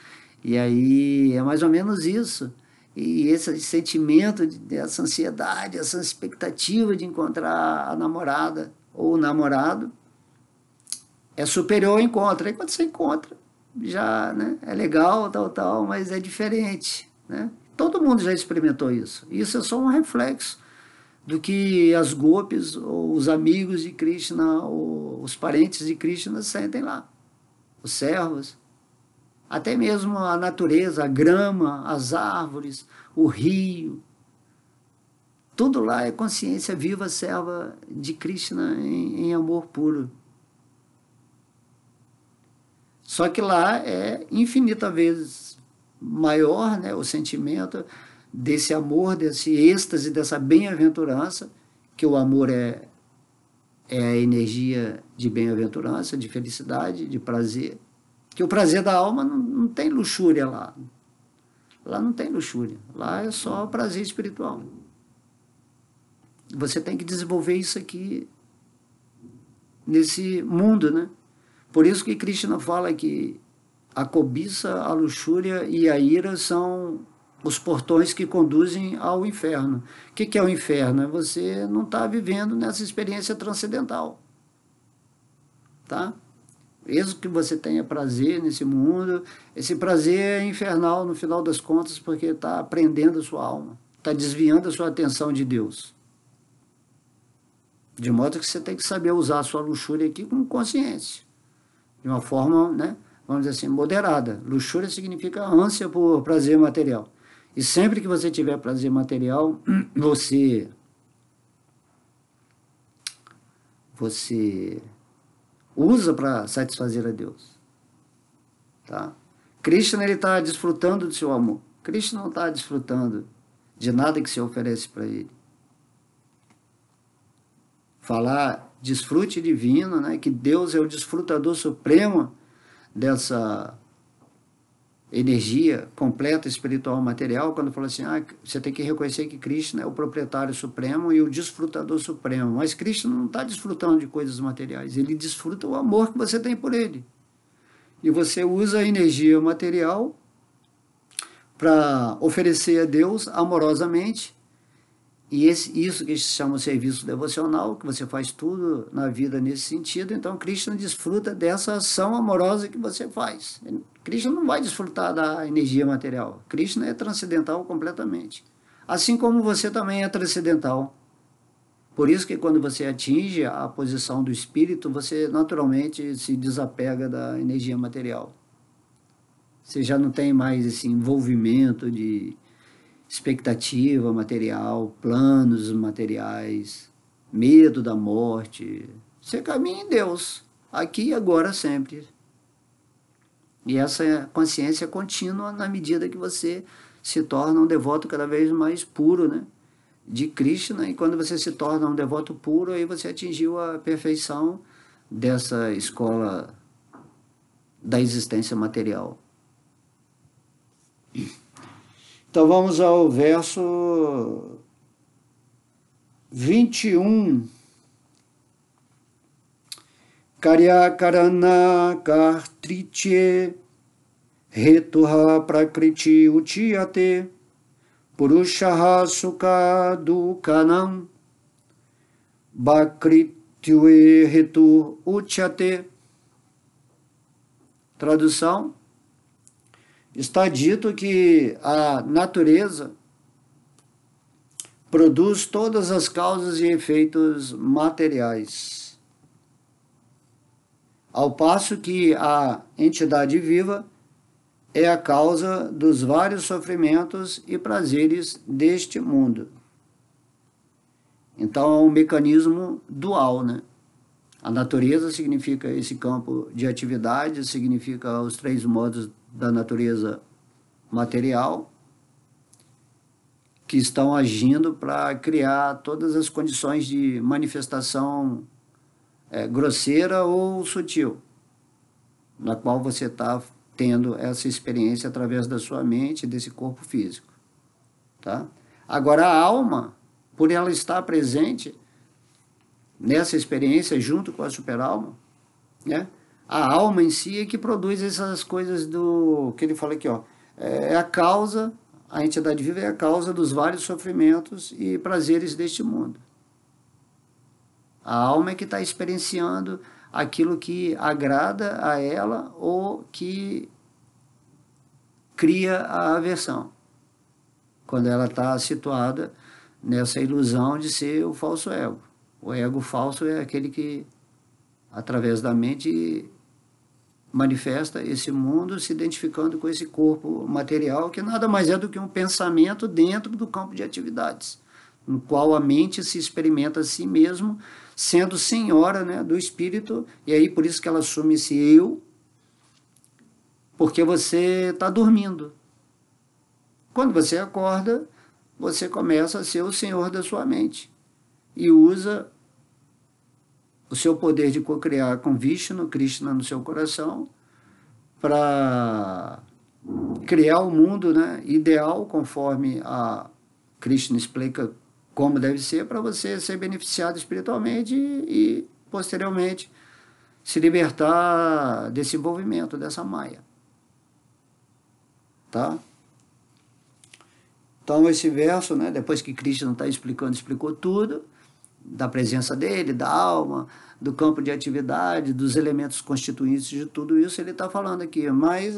E aí é mais ou menos isso. E esse sentimento, essa ansiedade, essa expectativa de encontrar a namorada ou o namorado é superior ao encontro. Aí quando você encontra, já, né, é legal, tal, mas é diferente, né? Todo mundo já experimentou isso. Isso é só um reflexo do que as gopis, ou os amigos de Krishna, ou os parentes de Krishna sentem lá. Os servos, até mesmo a natureza, a grama, as árvores, o rio, tudo lá é consciência viva, serva de Krishna em amor puro. Só que lá é infinita vezes maior, né, o sentimento desse amor, desse êxtase, dessa bem-aventurança, que o amor é a energia de bem-aventurança, de felicidade, de prazer. Que o prazer da alma não tem luxúria lá. Lá não tem luxúria. Lá é só prazer espiritual. Você tem que desenvolver isso aqui nesse mundo, né? Por isso que Krishna fala que a cobiça, a luxúria e a ira são os portões que conduzem ao inferno. O que é o inferno? É você não estar vivendo nessa experiência transcendental. Tá? Mesmo que você tenha prazer nesse mundo, esse prazer é infernal no final das contas, porque está prendendo a sua alma, está desviando a sua atenção de Deus. De modo que você tem que saber usar a sua luxúria aqui com consciência. De uma forma, né, vamos dizer assim, moderada. Luxúria significa ânsia por prazer material. E sempre que você tiver prazer material, você usa para satisfazer a Deus. Tá? Krishna está desfrutando do seu amor. Krishna não está desfrutando de nada que se oferece para ele. Falar desfrute divino, né, que Deus é o desfrutador supremo dessa energia completa espiritual material, quando fala assim, você tem que reconhecer que Krishna é o proprietário supremo e o desfrutador supremo, mas Krishna não está desfrutando de coisas materiais, ele desfruta o amor que você tem por ele, e você usa a energia material para oferecer a Deus amorosamente. E isso que se chama o serviço devocional, que você faz tudo na vida nesse sentido. Então Krishna desfruta dessa ação amorosa que você faz. Krishna não vai desfrutar da energia material. Krishna é transcendental completamente. Assim como você também é transcendental. Por isso que quando você atinge a posição do espírito, você naturalmente se desapega da energia material. Você já não tem mais esse envolvimento de expectativa material, planos materiais, medo da morte. Você caminha em Deus, aqui e agora sempre. E essa consciência é contínua na medida que você se torna um devoto cada vez mais puro, né, de Krishna. E quando você se torna um devoto puro, aí você atingiu a perfeição dessa escola da existência material. Então vamos ao verso 21. Karyakarana kartriche hetuha prakriti uchiyate purushaha sukha dukhanam bakrityue hetu uchyate. Tradução: está dito que a natureza produz todas as causas e efeitos materiais, ao passo que a entidade viva é a causa dos vários sofrimentos e prazeres deste mundo. Então é um mecanismo dual, né? A natureza significa esse campo de atividade, significa os três modos da natureza material, que estão agindo para criar todas as condições de manifestação grosseira ou sutil, na qual você está tendo essa experiência através da sua mente, desse corpo físico. Tá? Agora, a alma, por ela estar presente nessa experiência junto com a superalma, né? A alma em si é que produz essas coisas do que ele fala aqui, ó, é a causa. A entidade viva é a causa dos vários sofrimentos e prazeres deste mundo. A alma é que está experienciando aquilo que agrada a ela ou que cria a aversão, quando ela está situada nessa ilusão de ser o falso ego. O ego falso é aquele que, através da mente, manifesta esse mundo se identificando com esse corpo material, que nada mais é do que um pensamento dentro do campo de atividades, no qual a mente se experimenta a si mesmo, sendo senhora, né, do espírito, e aí por isso que ela assume esse eu, porque você está dormindo. Quando você acorda, você começa a ser o senhor da sua mente e usa o seu poder de co-criar com Vishnu, Krishna no seu coração, para criar o mundo, né, ideal, conforme a Krishna explica como deve ser, para você ser beneficiado espiritualmente e posteriormente, se libertar desse envolvimento, dessa maia. Tá? Então, esse verso, né, depois que Krishna está explicando, explicou tudo, da presença dele, da alma, do campo de atividade, dos elementos constituintes de tudo isso, ele está falando aqui. Mas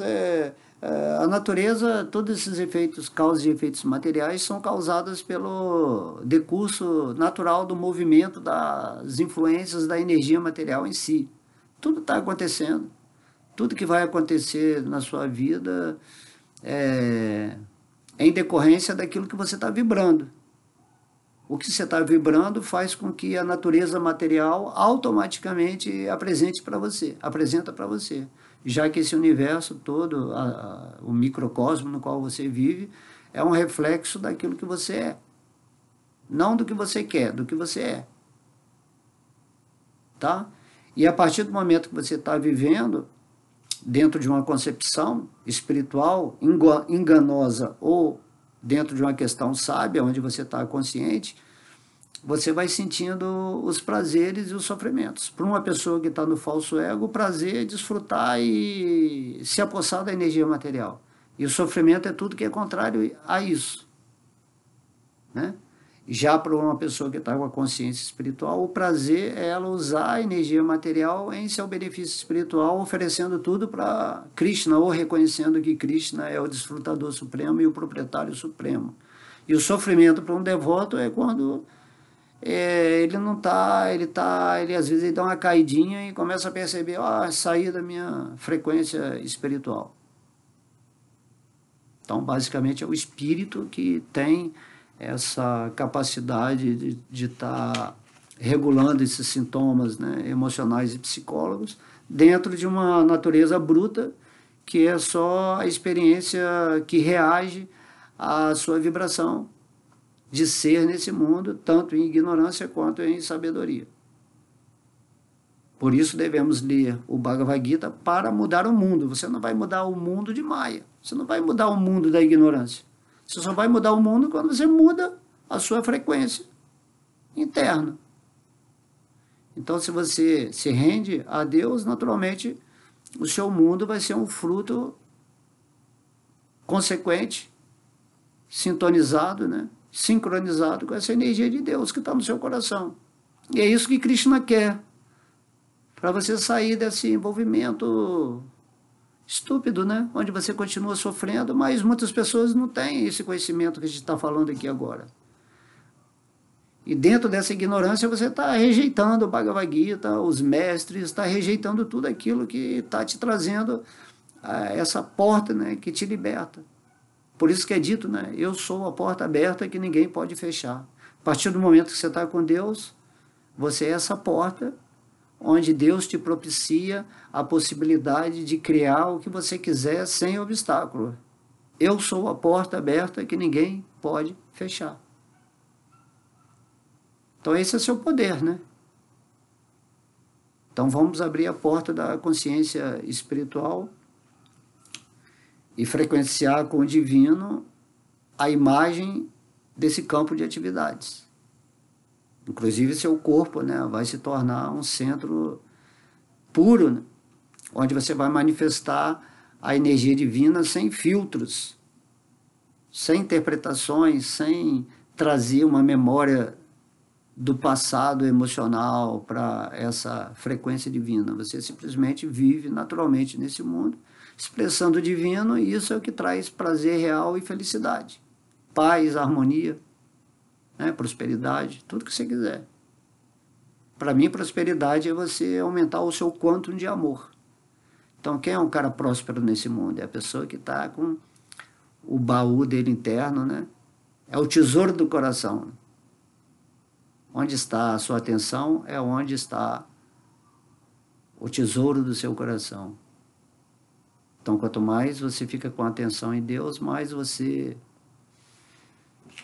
a natureza, todos esses efeitos, causas e efeitos materiais, são causados pelo decurso natural do movimento das influências da energia material em si. Tudo está acontecendo. Tudo que vai acontecer na sua vida é em decorrência daquilo que você está vibrando. O que você está vibrando faz com que a natureza material automaticamente apresenta para você, já que esse universo todo, o microcosmo no qual você vive, é um reflexo daquilo que você é. Não do que você quer, do que você é. Tá? E a partir do momento que você está vivendo dentro de uma concepção espiritual enganosa ou dentro de uma questão sábia, onde você está consciente, você vai sentindo os prazeres e os sofrimentos. Para uma pessoa que está no falso ego, o prazer é desfrutar e se apossar da energia material. E o sofrimento é tudo que é contrário a isso. Né? Já para uma pessoa que está com a consciência espiritual, o prazer é ela usar a energia material em seu benefício espiritual, oferecendo tudo para Krishna, ou reconhecendo que Krishna é o desfrutador supremo e o proprietário supremo. E o sofrimento para um devoto é quando ele não está, ele às vezes ele dá uma caidinha e começa a perceber, saí da minha frequência espiritual. Então, basicamente, é o espírito que tem essa capacidade de estar regulando esses sintomas, né, emocionais e psicólogos dentro de uma natureza bruta, que é só a experiência que reage à sua vibração de ser nesse mundo, tanto em ignorância quanto em sabedoria. Por isso devemos ler o Bhagavad Gita para mudar o mundo. Você não vai mudar o mundo de Maya, você não vai mudar o mundo da ignorância. Você só vai mudar o mundo quando você muda a sua frequência interna. Então, se você se rende a Deus, naturalmente, o seu mundo vai ser um fruto consequente, sintonizado, né? Sincronizado com essa energia de Deus que está no seu coração. E é isso que Krishna quer, para você sair desse envolvimento estúpido, né? Onde você continua sofrendo, mas muitas pessoas não têm esse conhecimento que a gente está falando aqui agora. E dentro dessa ignorância você está rejeitando o Bhagavad Gita, os mestres, está rejeitando tudo aquilo que está te trazendo essa porta, né, que te liberta. Por isso que é dito, né, eu sou a porta aberta que ninguém pode fechar. A partir do momento que você está com Deus, você é essa porta onde Deus te propicia a possibilidade de criar o que você quiser sem obstáculo. Eu sou a porta aberta que ninguém pode fechar. Então esse é o seu poder, né? Então vamos abrir a porta da consciência espiritual e frequenciar com o divino a imagem desse campo de atividades. Inclusive seu corpo, né, vai se tornar um centro puro, né, onde você vai manifestar a energia divina sem filtros, sem interpretações, sem trazer uma memória do passado emocional para essa frequência divina. Você simplesmente vive naturalmente nesse mundo, expressando o divino, e isso é o que traz prazer real e felicidade. Paz, harmonia, né, prosperidade, tudo que você quiser. Para mim, prosperidade é você aumentar o seu quantum de amor. Então, quem é um cara próspero nesse mundo? É a pessoa que está com o baú dele interno, né? É o tesouro do coração. Onde está a sua atenção é onde está o tesouro do seu coração. Então, quanto mais você fica com a atenção em Deus, mais você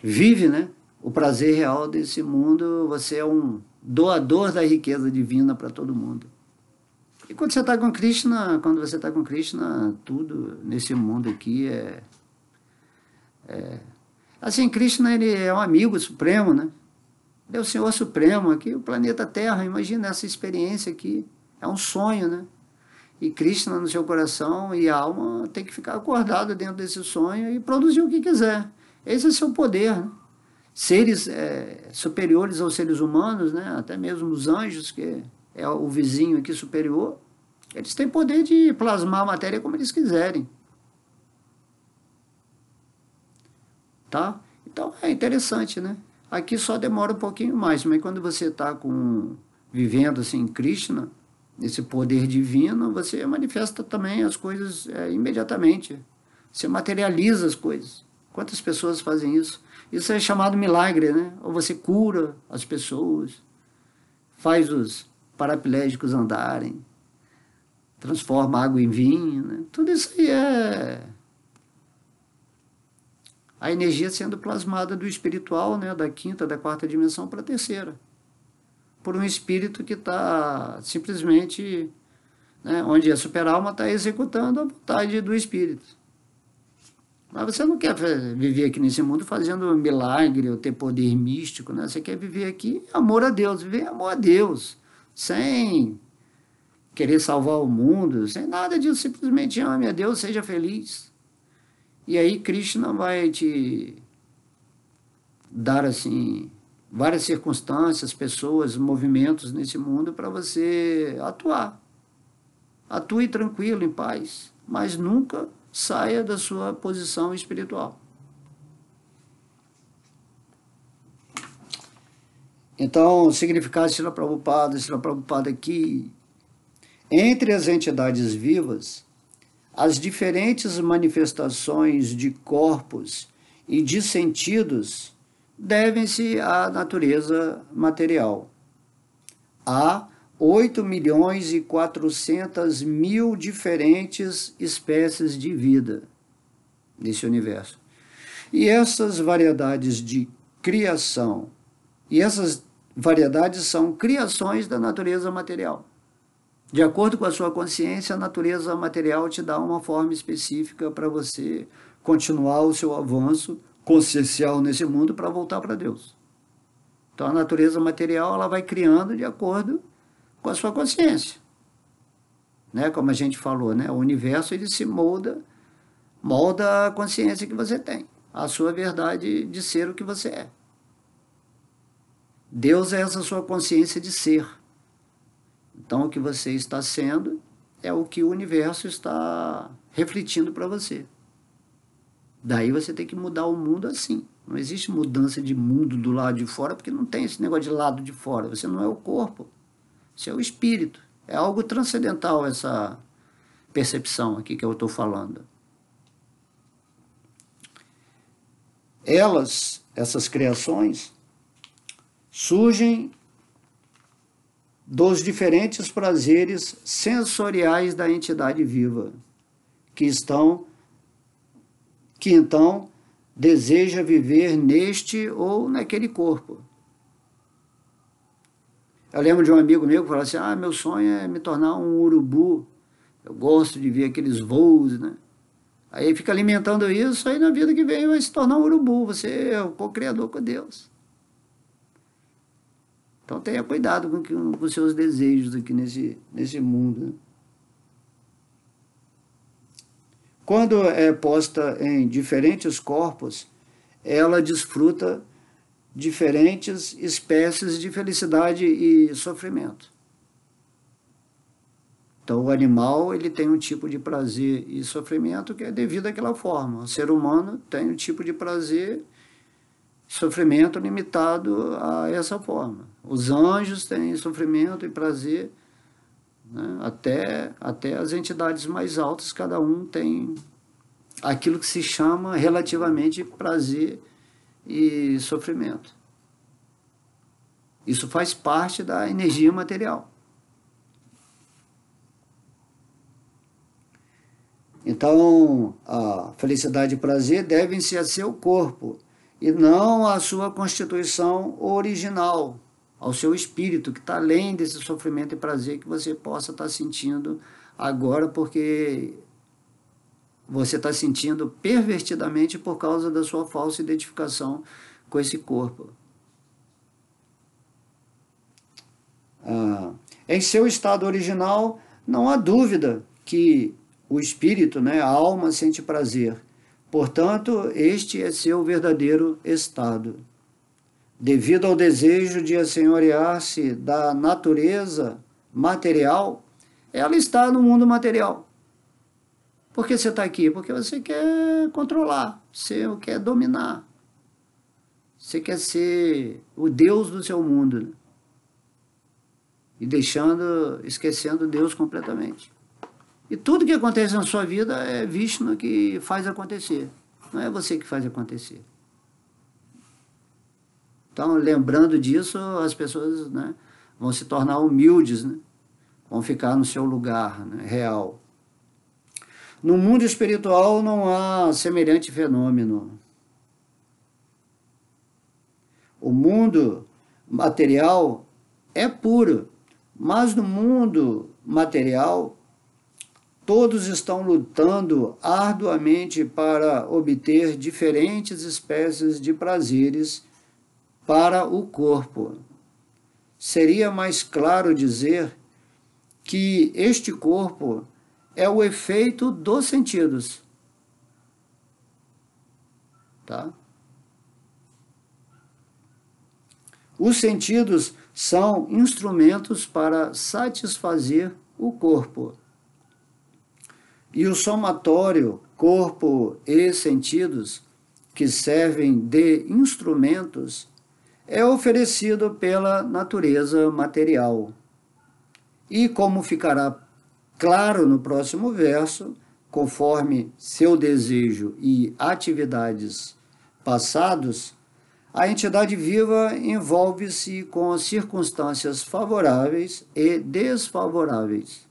vive, né, o prazer real desse mundo. Você é um doador da riqueza divina para todo mundo. E quando você está com Krishna, tudo nesse mundo aqui assim, Krishna, ele é um amigo supremo, né? Ele é o Senhor Supremo aqui, o planeta Terra. Imagina essa experiência aqui. É um sonho, né? E Krishna no seu coração e a alma tem que ficar acordado dentro desse sonho e produzir o que quiser. Esse é o seu poder, né? Seres superiores aos seres humanos, né? Até mesmo os anjos, que é o vizinho aqui superior, eles têm poder de plasmar a matéria como eles quiserem. Tá? Então é interessante, né? Aqui só demora um pouquinho mais, mas quando você está vivendo assim Krishna, esse poder divino, você manifesta também as coisas imediatamente. Você materializa as coisas. Quantas pessoas fazem isso? Isso é chamado milagre, né? Ou você cura as pessoas, faz os paraplégicos andarem, transforma água em vinho, né? Tudo isso aí é a energia sendo plasmada do espiritual, né, da quinta, da quarta dimensão para a terceira, por um espírito que está simplesmente, né, onde a superalma está executando a vontade do espírito. Mas você não quer viver aqui nesse mundo fazendo milagre ou ter poder místico, né? Você quer viver aqui amor a Deus, viver amor a Deus, sem querer salvar o mundo, sem nada disso, simplesmente ame a Deus, seja feliz. E aí Krishna vai te dar assim várias circunstâncias, pessoas, movimentos nesse mundo para você atuar. Atue tranquilo, em paz, mas nunca saia da sua posição espiritual. Então, o significado de Srila Prabhupada aqui, entre as entidades vivas, as diferentes manifestações de corpos e de sentidos devem-se à natureza material. Há 8.400.000 diferentes espécies de vida nesse universo. E essas variedades de criação, e essas variedades são criações da natureza material. De acordo com a sua consciência, a natureza material te dá uma forma específica para você continuar o seu avanço consciencial nesse mundo para voltar para Deus. Então, a natureza material ela vai criando de acordo com a sua consciência. Né? Como a gente falou, né? O universo ele se molda a consciência que você tem, a sua verdade de ser o que você é. Deus é essa sua consciência de ser. Então, o que você está sendo é o que o universo está refletindo para você. Daí você tem que mudar o mundo assim. Não existe mudança de mundo do lado de fora, porque não tem esse negócio de lado de fora. Você não é o corpo, você é o espírito. É algo transcendental essa percepção aqui que eu estou falando. Essas criações, surgem dos diferentes prazeres sensoriais da entidade viva, que então deseja viver neste ou naquele corpo. Eu lembro de um amigo meu que falou assim, meu sonho é me tornar um urubu, eu gosto de ver aqueles voos, né? Aí fica alimentando isso, aí na vida que vem vai se tornar um urubu, você é o co-criador com Deus. Então tenha cuidado com os seus desejos aqui nesse mundo. Né? Quando é posta em diferentes corpos, ela desfruta diferentes espécies de felicidade e sofrimento. Então o animal ele tem um tipo de prazer e sofrimento que é devido àquela forma. O ser humano tem um tipo de prazer e sofrimento limitado a essa forma. Os anjos têm sofrimento e prazer, né? Até as entidades mais altas, cada um tem aquilo que se chama relativamente prazer e sofrimento. Isso faz parte da energia material. Então, a felicidade e prazer devem-se a seu corpo e não à sua constituição original, ao seu espírito, que está além desse sofrimento e prazer que você possa estar sentindo agora, porque você está sentindo pervertidamente por causa da sua falsa identificação com esse corpo. Em seu estado original, não há dúvida que o espírito, né, a alma, sente prazer. Portanto, este é seu verdadeiro estado. Devido ao desejo de assenhorear-se da natureza material, ela está no mundo material. Por que você está aqui? Porque você quer controlar, você quer dominar. Você quer ser o Deus do seu mundo. Né? E esquecendo Deus completamente. E tudo que acontece na sua vida é Vishnu que faz acontecer. Não é você que faz acontecer. Então, lembrando disso, as pessoas, né, vão se tornar humildes, né? Vão ficar no seu lugar, né, real. No mundo espiritual não há semelhante fenômeno. O mundo material é puro, mas no mundo material todos estão lutando arduamente para obter diferentes espécies de prazeres para o corpo. Seria mais claro dizer que este corpo é o efeito dos sentidos. Tá? Os sentidos são instrumentos para satisfazer o corpo. E o somatório, corpo e sentidos, que servem de instrumentos, é oferecido pela natureza material. E como ficará claro no próximo verso, conforme seu desejo e atividades passados, a entidade viva envolve-se com circunstâncias favoráveis e desfavoráveis.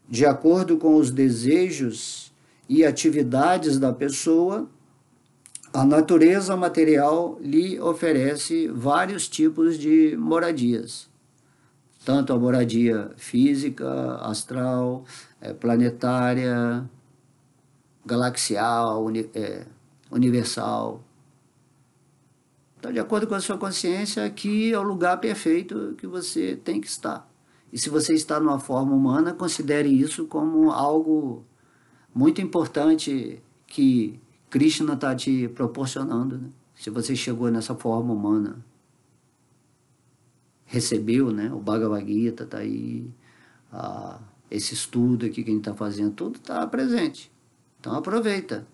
De acordo com os desejos e atividades da pessoa, a natureza material lhe oferece vários tipos de moradias. Tanto a moradia física, astral, planetária, galaxial, universal. Então, de acordo com a sua consciência, aqui é o lugar perfeito que você tem que estar. E se você está numa forma humana, considere isso como algo muito importante que Krishna está te proporcionando, né? Se você chegou nessa forma humana, recebeu, né? O Bhagavad Gita está aí, esse estudo aqui que a gente está fazendo, tudo está presente. Então aproveita.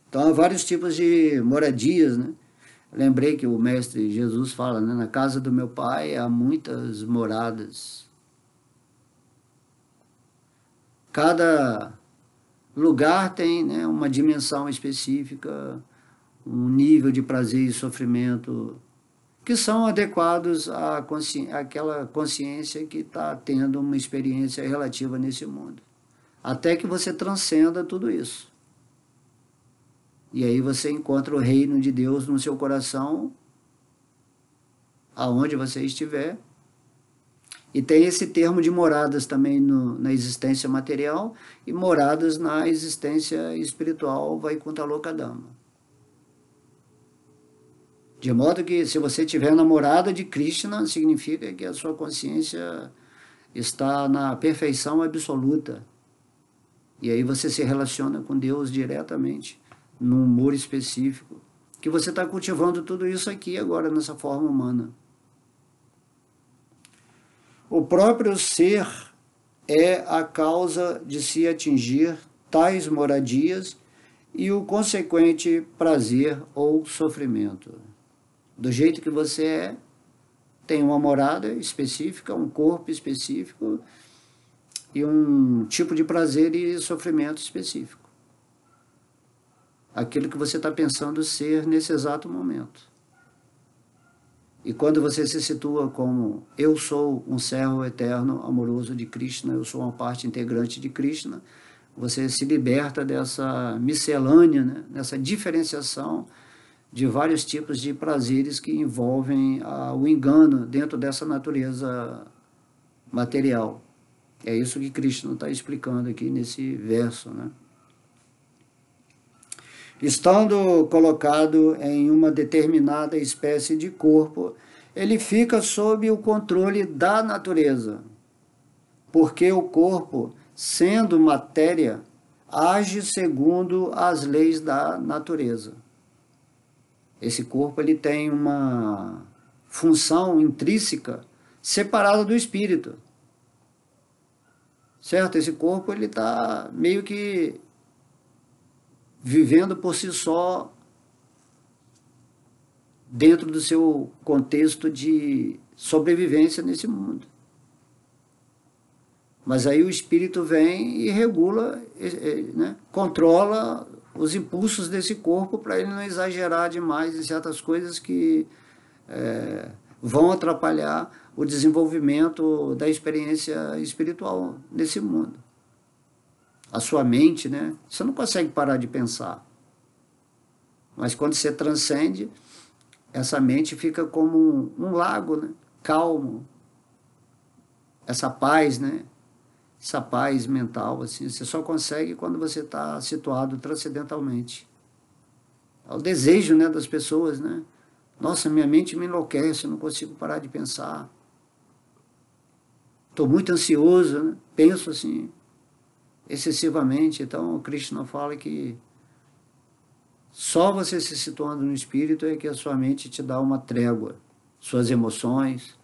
Então há vários tipos de moradias, né? Lembrei que o Mestre Jesus fala, né? Na casa do meu Pai há muitas moradas. Cada lugar tem, né, uma dimensão específica, um nível de prazer e sofrimento que são adequados àquela consciência que está tendo uma experiência relativa nesse mundo. Até que você transcenda tudo isso. E aí você encontra o reino de Deus no seu coração, aonde você estiver. E tem esse termo de moradas também na existência material e moradas na existência espiritual, Vaikuntha Lokadhamma. De modo que se você tiver na morada de Krishna, significa que a sua consciência está na perfeição absoluta. E aí você se relaciona com Deus diretamente, num humor específico, que você está cultivando tudo isso aqui agora, nessa forma humana. O próprio ser é a causa de se atingir tais moradias e o consequente prazer ou sofrimento. Do jeito que você é, tem uma morada específica, um corpo específico e um tipo de prazer e sofrimento específico. Aquilo que você está pensando ser nesse exato momento. E quando você se situa como eu sou um servo eterno, amoroso de Krishna, eu sou uma parte integrante de Krishna, você se liberta dessa miscelânea, né, dessa diferenciação de vários tipos de prazeres que envolvem o engano dentro dessa natureza material. É isso que Krishna está explicando aqui nesse verso, né? Estando colocado em uma determinada espécie de corpo, ele fica sob o controle da natureza, porque o corpo, sendo matéria, age segundo as leis da natureza. Esse corpo ele tem uma função intrínseca separada do espírito. Certo? Esse corpo ele está meio que vivendo por si só dentro do seu contexto de sobrevivência nesse mundo. Mas aí o espírito vem e regula, né, controla os impulsos desse corpo para ele não exagerar demais em certas coisas que vão atrapalhar o desenvolvimento da experiência espiritual nesse mundo. A sua mente, né, você não consegue parar de pensar. Mas quando você transcende, essa mente fica como um lago, né, calmo. Essa paz, né? Essa paz mental, assim, você só consegue quando você está situado transcendentalmente. É o desejo, né, das pessoas, né? Nossa, minha mente me enlouquece, eu não consigo parar de pensar. Estou muito ansioso, né? Penso assim, excessivamente. Então, o Krishna fala que só você se situando no espírito é que a sua mente te dá uma trégua. Suas emoções,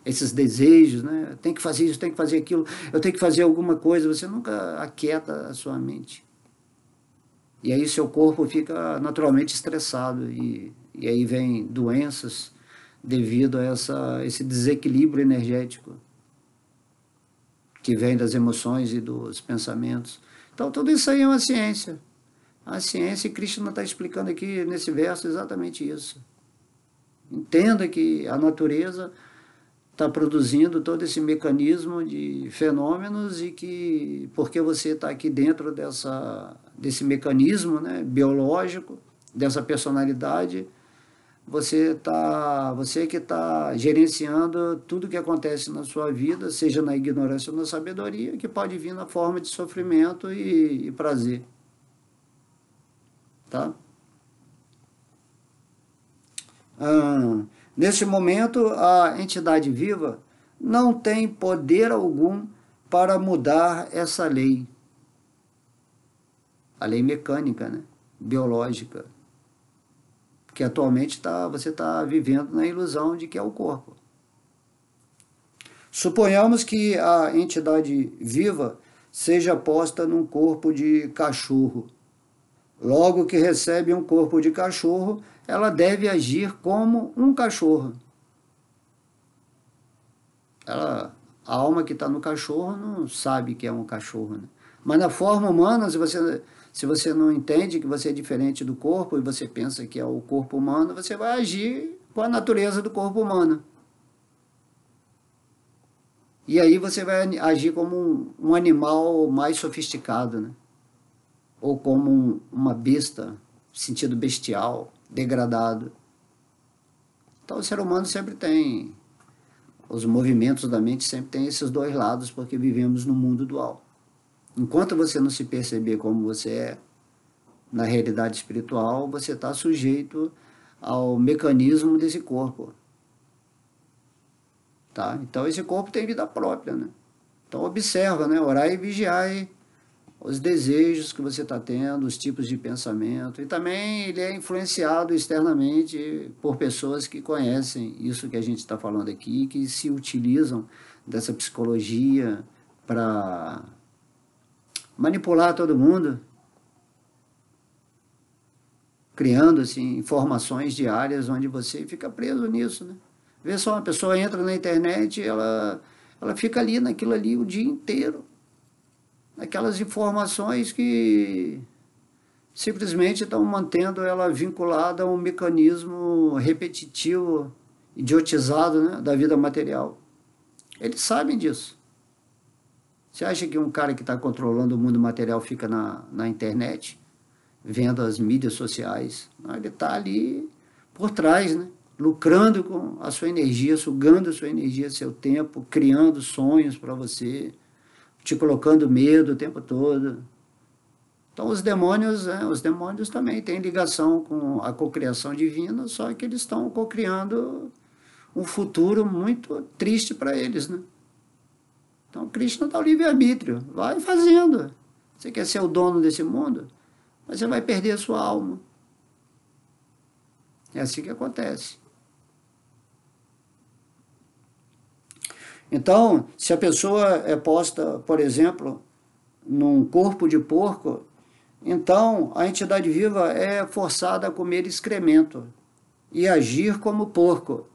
esses desejos, né? Tem que fazer isso, tem que fazer aquilo, eu tenho que fazer alguma coisa, você nunca aquieta a sua mente. E aí seu corpo fica naturalmente estressado e aí vem doenças devido a esse desequilíbrio energético que vem das emoções e dos pensamentos. Então tudo isso aí é uma ciência. A ciência, e Krishna está explicando aqui nesse verso exatamente isso. Entenda que a natureza está produzindo todo esse mecanismo de fenômenos e que, porque você está aqui dentro desse mecanismo, né, biológico, dessa personalidade, você que está gerenciando tudo que acontece na sua vida, seja na ignorância ou na sabedoria, que pode vir na forma de sofrimento e prazer. Tá? Nesse momento, a entidade viva não tem poder algum para mudar essa lei. A lei mecânica, né? Biológica. Porque atualmente você está vivendo na ilusão de que é o corpo. Suponhamos que a entidade viva seja posta num corpo de cachorro. Logo que recebe um corpo de cachorro, ela deve agir como um cachorro. A alma que está no cachorro não sabe que é um cachorro, né? Mas na forma humana, se você não entende que você é diferente do corpo e você pensa que é o corpo humano, você vai agir com a natureza do corpo humano. E aí você vai agir como um animal mais sofisticado, né? Ou como uma besta, sentido bestial, degradado. Então o ser humano sempre tem, os movimentos da mente sempre tem esses dois lados, porque vivemos no mundo dual. Enquanto você não se perceber como você é, na realidade espiritual, você está sujeito ao mecanismo desse corpo. Tá? Então esse corpo tem vida própria, né? Então observa, né? Orai e vigiai os desejos que você está tendo, os tipos de pensamento. E também ele é influenciado externamente por pessoas que conhecem isso que a gente está falando aqui, que se utilizam dessa psicologia para manipular todo mundo, criando assim, informações diárias onde você fica preso nisso, né? Vê só, uma pessoa entra na internet, ela fica ali naquilo ali o dia inteiro, aquelas informações que simplesmente estão mantendo ela vinculada a um mecanismo repetitivo, idiotizado, né, da vida material. Eles sabem disso. Você acha que um cara que está controlando o mundo material fica na internet, vendo as mídias sociais? Não, ele está ali por trás, né, lucrando com a sua energia, sugando a sua energia, seu tempo, criando sonhos para você, te colocando medo o tempo todo. Então os demônios também têm ligação com a cocriação divina, só que eles estão cocriando um futuro muito triste para eles, né? Então Krishna dá o livre-arbítrio, vai fazendo. Você quer ser o dono desse mundo, mas você vai perder a sua alma. É assim que acontece. Então, se a pessoa é posta, por exemplo, num corpo de porco, então a entidade viva é forçada a comer excremento e agir como porco.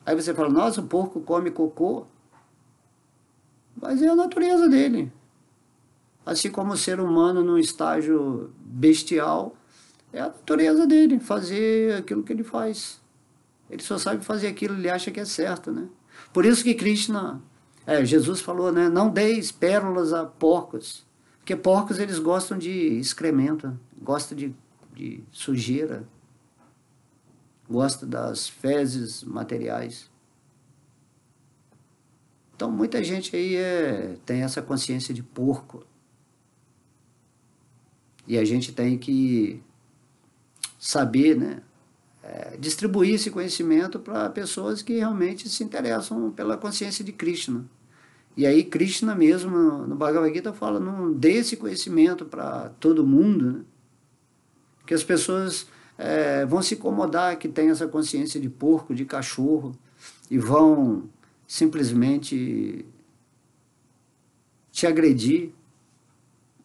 Aí você fala, nossa, o porco come cocô. Mas é a natureza dele. Assim como o ser humano num estágio bestial, é a natureza dele, fazer aquilo que ele faz. Ele só sabe fazer aquilo, ele acha que é certo, né? Por isso que Jesus falou, né? Não deis pérolas a porcos. Porque porcos, eles gostam de excremento, gostam de sujeira, gostam das fezes materiais. Então, muita gente aí tem essa consciência de porco. E a gente tem que saber, né? Distribuir esse conhecimento para pessoas que realmente se interessam pela consciência de Krishna. E aí Krishna mesmo, no Bhagavad Gita, fala, não dê esse conhecimento para todo mundo, né? Que as pessoas vão se incomodar que tem essa consciência de porco, de cachorro, e vão simplesmente te agredir,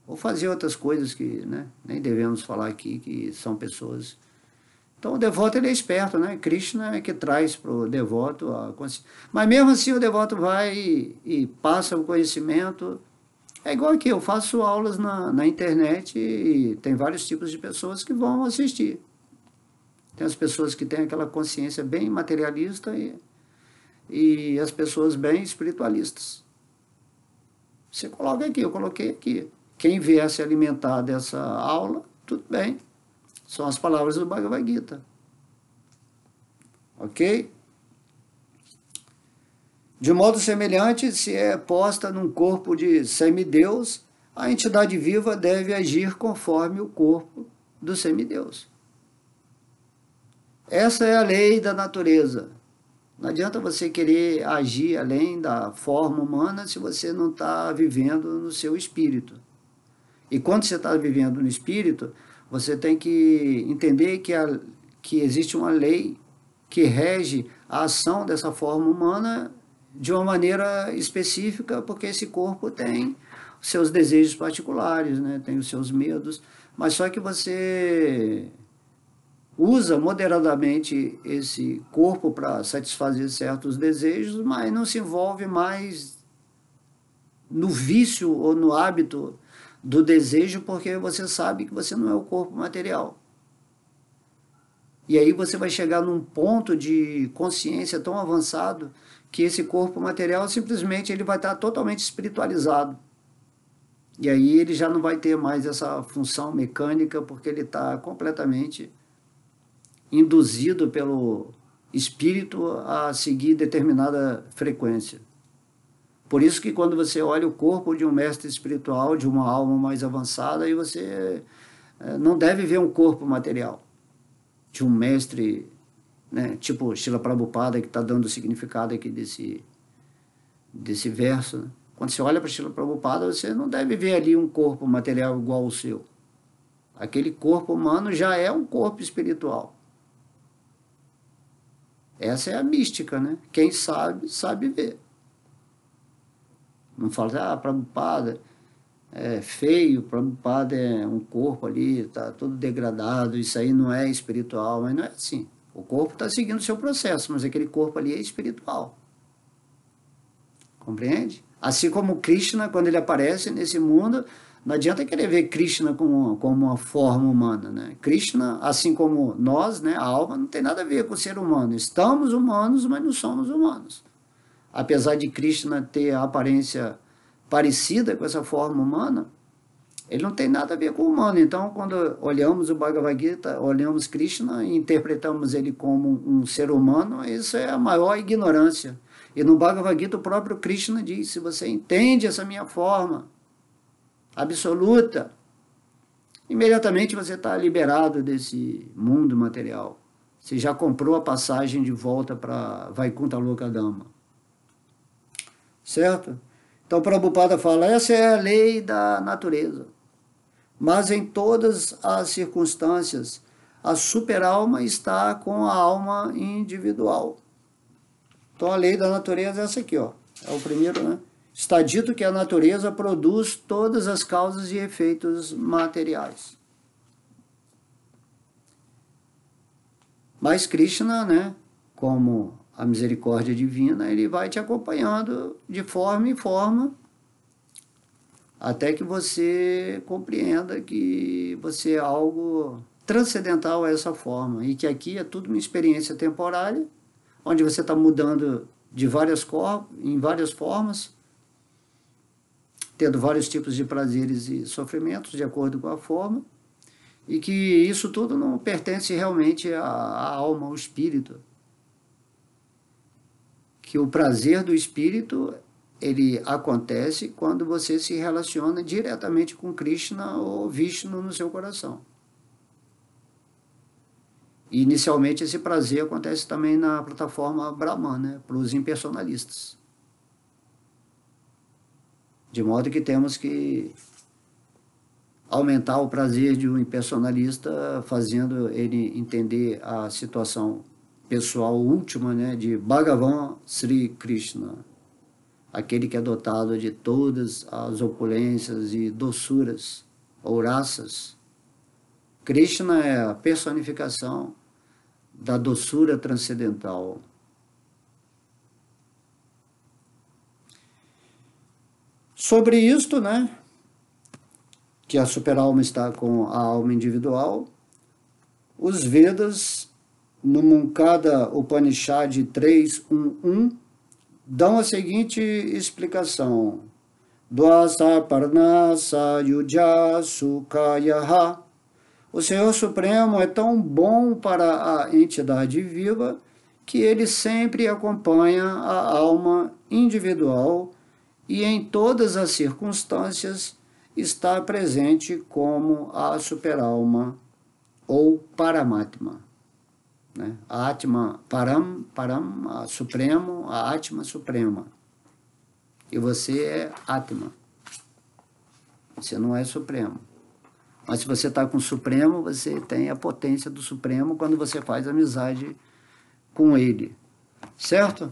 ou fazer outras coisas que, né, nem devemos falar aqui, que são pessoas. Então o devoto, ele é esperto, né? Krishna é que traz para o devoto a consciência. Mas mesmo assim o devoto vai e passa o conhecimento. É igual aqui, eu faço aulas na internet e tem vários tipos de pessoas que vão assistir. Tem as pessoas que têm aquela consciência bem materialista e as pessoas bem espiritualistas. Você coloca aqui, eu coloquei aqui. Quem vier se alimentar dessa aula, tudo bem. São as palavras do Bhagavad Gita. Ok? De modo semelhante, se é posta num corpo de semideus, a entidade viva deve agir conforme o corpo do semideus. Essa é a lei da natureza. Não adianta você querer agir além da forma humana se você não está vivendo no seu espírito. E quando você está vivendo no espírito, você tem que entender que existe uma lei que rege a ação dessa forma humana de uma maneira específica, porque esse corpo tem os seus desejos particulares, né? Tem os seus medos, mas só que você usa moderadamente esse corpo para satisfazer certos desejos, mas não se envolve mais no vício ou no hábito do desejo, porque você sabe que você não é o corpo material. E aí você vai chegar num ponto de consciência tão avançado que esse corpo material simplesmente ele vai estar totalmente espiritualizado. E aí ele já não vai ter mais essa função mecânica, porque ele está completamente induzido pelo espírito a seguir determinada frequência. Por isso que quando você olha o corpo de um mestre espiritual, de uma alma mais avançada, aí você não deve ver um corpo material de um mestre, né, tipo Srila Prabhupada, que está dando o significado aqui desse verso. Né? Quando você olha para Srila Prabhupada, você não deve ver ali um corpo material igual ao seu. Aquele corpo humano já é um corpo espiritual. Essa é a mística, né? Quem sabe, sabe ver. Não fala, Prabhupada é feio, Prabhupada é um corpo ali, está todo degradado, isso aí não é espiritual, mas não é assim. O corpo está seguindo o seu processo, mas aquele corpo ali é espiritual. Compreende? Assim como Krishna, quando ele aparece nesse mundo, não adianta querer ver Krishna como uma forma humana, né? Krishna, assim como nós, né, a alma, não tem nada a ver com o ser humano. Estamos humanos, mas não somos humanos. Apesar de Krishna ter a aparência parecida com essa forma humana, ele não tem nada a ver com o humano. Então, quando olhamos o Bhagavad Gita, olhamos Krishna e interpretamos ele como um ser humano, isso é a maior ignorância. E no Bhagavad Gita, o próprio Krishna diz, se você entende essa minha forma absoluta, imediatamente você está liberado desse mundo material. Você já comprou a passagem de volta para Vaikuntha Lokadama. Certo? Então, Prabhupada fala, essa é a lei da natureza. Mas em todas as circunstâncias, a superalma está com a alma individual. Então, a lei da natureza é essa aqui, ó. É o primeiro, né? Está dito que a natureza produz todas as causas e efeitos materiais. Mas Krishna, né, como a misericórdia divina, ele vai te acompanhando de forma em forma, até que você compreenda que você é algo transcendental a essa forma, e que aqui é tudo uma experiência temporária, onde você está mudando de em várias formas, tendo vários tipos de prazeres e sofrimentos de acordo com a forma, e que isso tudo não pertence realmente à alma, ao espírito. Que o prazer do espírito, ele acontece quando você se relaciona diretamente com Krishna ou Vishnu no seu coração. E inicialmente esse prazer acontece também na plataforma Brahman, né, para os impersonalistas. De modo que temos que aumentar o prazer de um impersonalista, fazendo ele entender a situação pessoal última, né, de Bhagavan Sri Krishna, aquele que é dotado de todas as opulências e doçuras ou raças. Krishna é a personificação da doçura transcendental. Sobre isto, né, que a superalma está com a alma individual, os Vedas, no Munkada Upanishad 3.1.1, dão a seguinte explicação. Dvasa Parnasa Yuja Sukhayaha. O Senhor Supremo é tão bom para a entidade viva que ele sempre acompanha a alma individual e em todas as circunstâncias está presente como a superalma ou Paramatma. né? Atma, Param, Supremo, a Atma Suprema. E você é Atma. Você não é Supremo. Mas se você está com o Supremo, você tem a potência do Supremo quando você faz amizade com ele. Certo?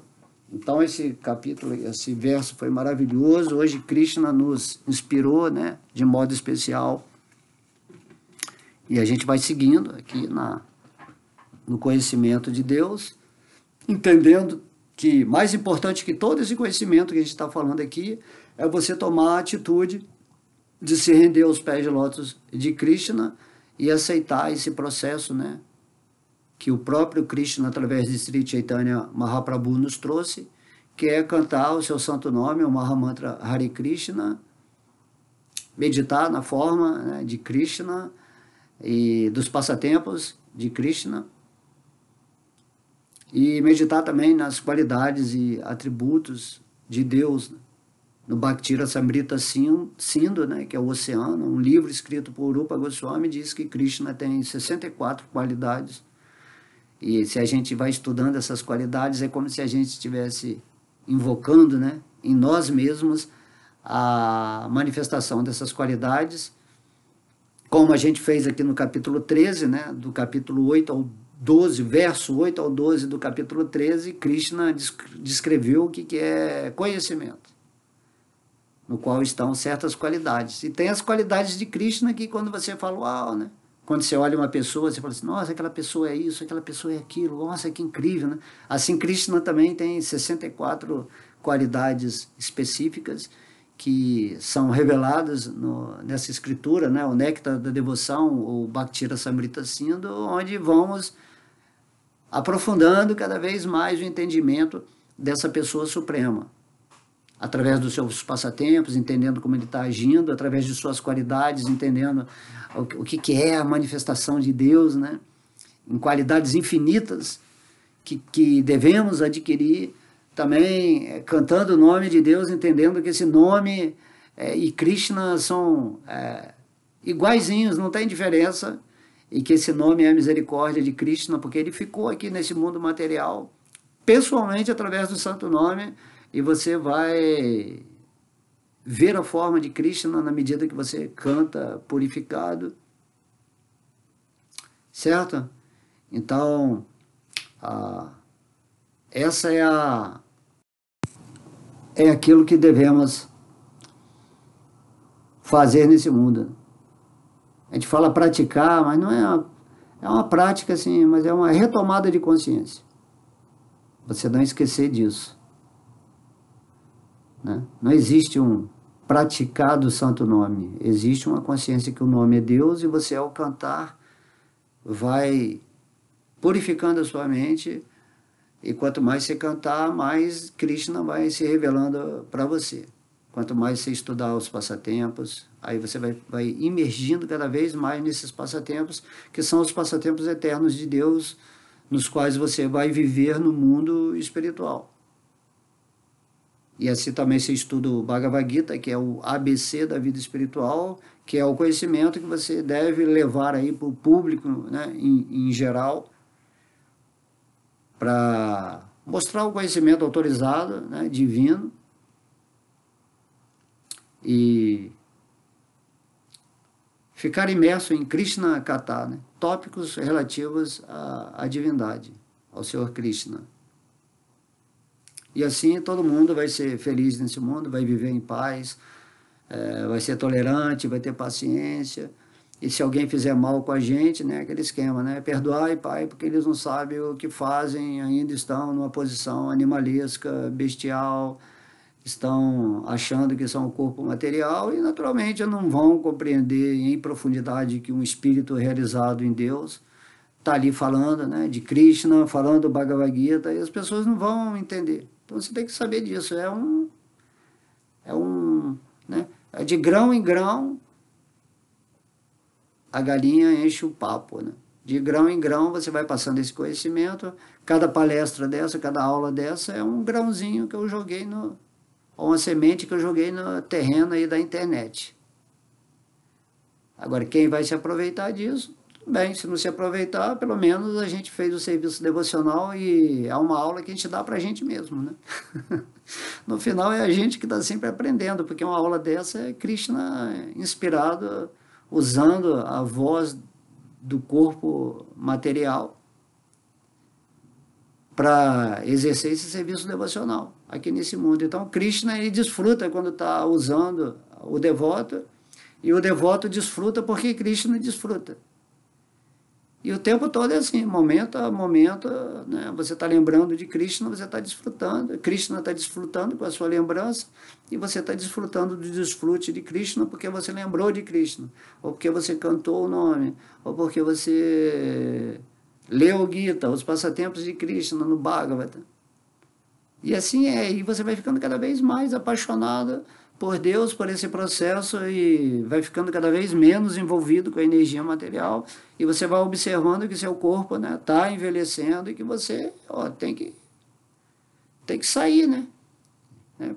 Então esse capítulo, esse verso foi maravilhoso. Hoje Krishna nos inspirou, né, de modo especial. E a gente vai seguindo aqui no conhecimento de Deus, entendendo que mais importante que todo esse conhecimento que a gente está falando aqui é você tomar a atitude de se render aos pés de lótus de Krishna e aceitar esse processo, né, que o próprio Krishna, através de Sri Chaitanya Mahaprabhu, nos trouxe, que é cantar o seu santo nome, o Mahamantra Hare Krishna, meditar na forma, né, de Krishna e dos passatempos de Krishna, e meditar também nas qualidades e atributos de Deus, né? No Bhakti Rasamrita Sindhu, né, que é o oceano, um livro escrito por Rupa Goswami, diz que Krishna tem 64 qualidades. E se a gente vai estudando essas qualidades, é como se a gente estivesse invocando, né, em nós mesmos a manifestação dessas qualidades, como a gente fez aqui no capítulo 13, né, do capítulo 8 ao 12, verso 8 ao 12 do capítulo 13, Krishna descreveu o que é conhecimento, no qual estão certas qualidades. E tem as qualidades de Krishna que quando você fala, uau, né? Quando você olha uma pessoa, você fala assim, nossa, aquela pessoa é isso, aquela pessoa é aquilo, nossa, que incrível, né? Assim, Krishna também tem 64 qualidades específicas que são reveladas nessa escritura, né? O Néctar da Devoção, o Bhakti Rasamrita Sindhu, onde vamos aprofundando cada vez mais o entendimento dessa pessoa suprema, através dos seus passatempos, entendendo como ele está agindo, através de suas qualidades, entendendo o que é a manifestação de Deus, né? Em qualidades infinitas que devemos adquirir, também cantando o nome de Deus, entendendo que esse nome e Krishna são iguaizinhos, não tem diferença, e que esse nome é a misericórdia de Krishna, porque ele ficou aqui nesse mundo material, pessoalmente através do santo nome, e você vai ver a forma de Krishna na medida que você canta purificado. Certo? Então, essa é aquilo que devemos fazer nesse mundo. A gente fala praticar, mas não é uma prática assim, mas é uma retomada de consciência. Você não esquecer disso. Né? Não existe um praticar do santo nome. Existe uma consciência que o nome é Deus e você, ao cantar, vai purificando a sua mente, e quanto mais você cantar, mais Krishna vai se revelando para você. Quanto mais você estudar os passatempos, aí você vai imergindo cada vez mais nesses passatempos, que são os passatempos eternos de Deus, nos quais você vai viver no mundo espiritual. E assim também você estuda o Bhagavad Gita, que é o ABC da vida espiritual, que é o conhecimento que você deve levar aí para o público, né, em geral, para mostrar o conhecimento autorizado, né, divino, e ficar imerso em Krishna Katha, né, tópicos relativos à divindade, ao Senhor Krishna. E assim todo mundo vai ser feliz nesse mundo, vai viver em paz, vai ser tolerante, vai ter paciência. E se alguém fizer mal com a gente, né, aquele esquema, né, perdoai, Pai, porque eles não sabem o que fazem, ainda estão numa posição animalesca, bestial, estão achando que são um corpo material e naturalmente não vão compreender em profundidade que um espírito realizado em Deus está ali falando, né, de Krishna, falando do Bhagavad Gita, e as pessoas não vão entender. Então você tem que saber disso, né, de grão em grão a galinha enche o papo, né? De grão em grão você vai passando esse conhecimento, cada palestra dessa, cada aula dessa é um grãozinho que eu joguei ou uma semente que eu joguei no terreno aí da internet. Agora, quem vai se aproveitar disso bem, se não se aproveitar, pelo menos a gente fez o serviço devocional e é uma aula que a gente dá para a gente mesmo, né? No final é a gente que está sempre aprendendo, porque uma aula dessa é Krishna inspirado, usando a voz do corpo material para exercer esse serviço devocional aqui nesse mundo. Então, Krishna, ele desfruta quando está usando o devoto, e o devoto desfruta porque Krishna desfruta. E o tempo todo é assim, momento a momento, né? Você está lembrando de Krishna, você está desfrutando, Krishna está desfrutando com a sua lembrança, e você está desfrutando do desfrute de Krishna porque você lembrou de Krishna, ou porque você cantou o nome, ou porque você leu o Gita, os passatempos de Krishna no Bhagavata. E assim é, e você vai ficando cada vez mais apaixonado por Deus, por esse processo, e vai ficando cada vez menos envolvido com a energia material, e você vai observando que seu corpo, né, está envelhecendo, e que você tem que sair, né?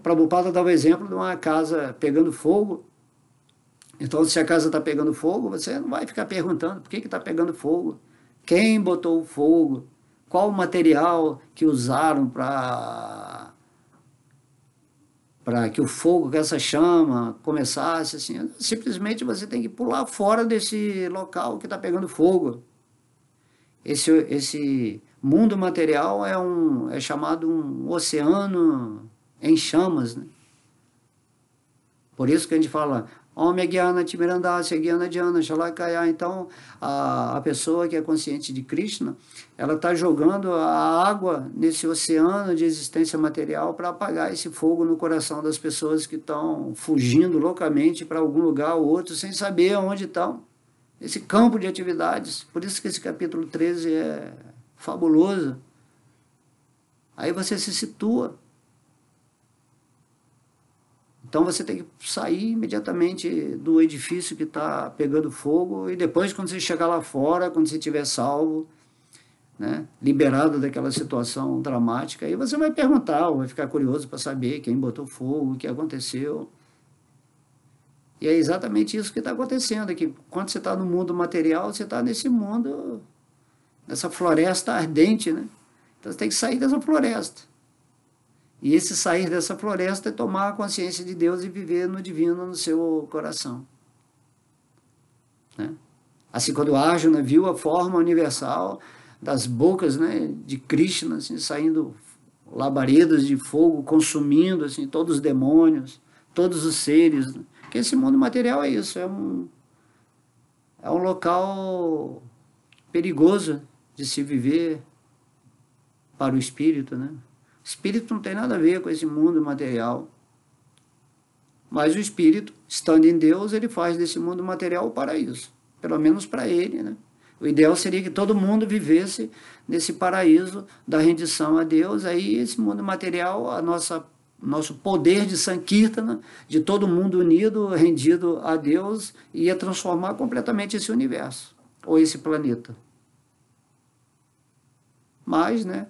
Prabhupada dá o exemplo de uma casa pegando fogo. Então, se a casa está pegando fogo, você não vai ficar perguntando por que está pegando fogo, quem botou o fogo, qual o material que usaram para que o fogo, que essa chama começasse, assim. Simplesmente você tem que pular fora desse local que está pegando fogo. Esse mundo material é chamado um oceano em chamas, né? Por isso que a gente fala Om Jnana Timirandasya Jnana Jnana Shalakaya. Então, a pessoa que é consciente de Krishna, ela está jogando a água nesse oceano de existência material para apagar esse fogo no coração das pessoas que estão fugindo loucamente para algum lugar ou outro, sem saber onde estão. Esse campo de atividades. Por isso que esse capítulo 13 é fabuloso. Aí você se situa. Então você tem que sair imediatamente do edifício que está pegando fogo, e depois, quando você chegar lá fora, quando você estiver salvo, né, liberado daquela situação dramática, aí você vai perguntar, ou vai ficar curioso para saber quem botou fogo, o que aconteceu. E é exatamente isso que está acontecendo aqui. Quando você está no mundo material, você está nesse mundo, nessa floresta ardente, né? Então você tem que sair dessa floresta. E esse sair dessa floresta é tomar a consciência de Deus e viver no divino no seu coração, né? Assim, quando Arjuna viu a forma universal das bocas, né, de Krishna, assim, saindo labaredas de fogo, consumindo, assim, todos os demônios, todos os seres, né? Porque esse mundo material é isso, é um local perigoso de se viver para o espírito, né? Espírito não tem nada a ver com esse mundo material. Mas o espírito, estando em Deus, ele faz desse mundo material o paraíso. Pelo menos para ele, né? O ideal seria que todo mundo vivesse nesse paraíso da rendição a Deus. Aí esse mundo material, nosso poder de Sankirtana, de todo mundo unido, rendido a Deus, ia transformar completamente esse universo, ou esse planeta. Mas, né?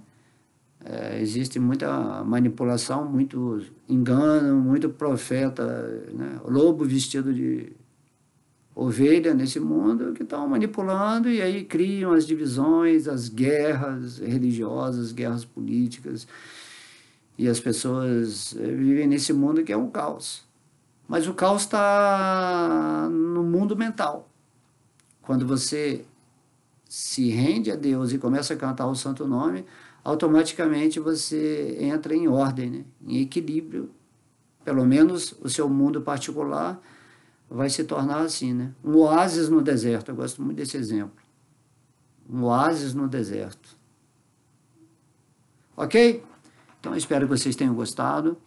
Existe muita manipulação, muito engano, muito profeta, né, lobo vestido de ovelha nesse mundo, que estão manipulando, e aí criam as divisões, as guerras religiosas, guerras políticas, e as pessoas vivem nesse mundo que é um caos. Mas o caos está no mundo mental. Quando você se rende a Deus e começa a cantar o santo nome, automaticamente você entra em ordem, né? Em equilíbrio. Pelo menos o seu mundo particular vai se tornar assim, né? Um oásis no deserto. Eu gosto muito desse exemplo. Um oásis no deserto. Ok? Então, espero que vocês tenham gostado.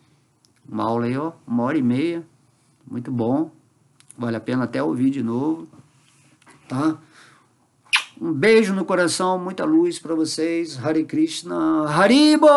Uma aula aí, ó, 1h30. Muito bom. Vale a pena até ouvir de novo. Tá? Um beijo no coração, muita luz para vocês. Hare Krishna, Haribo!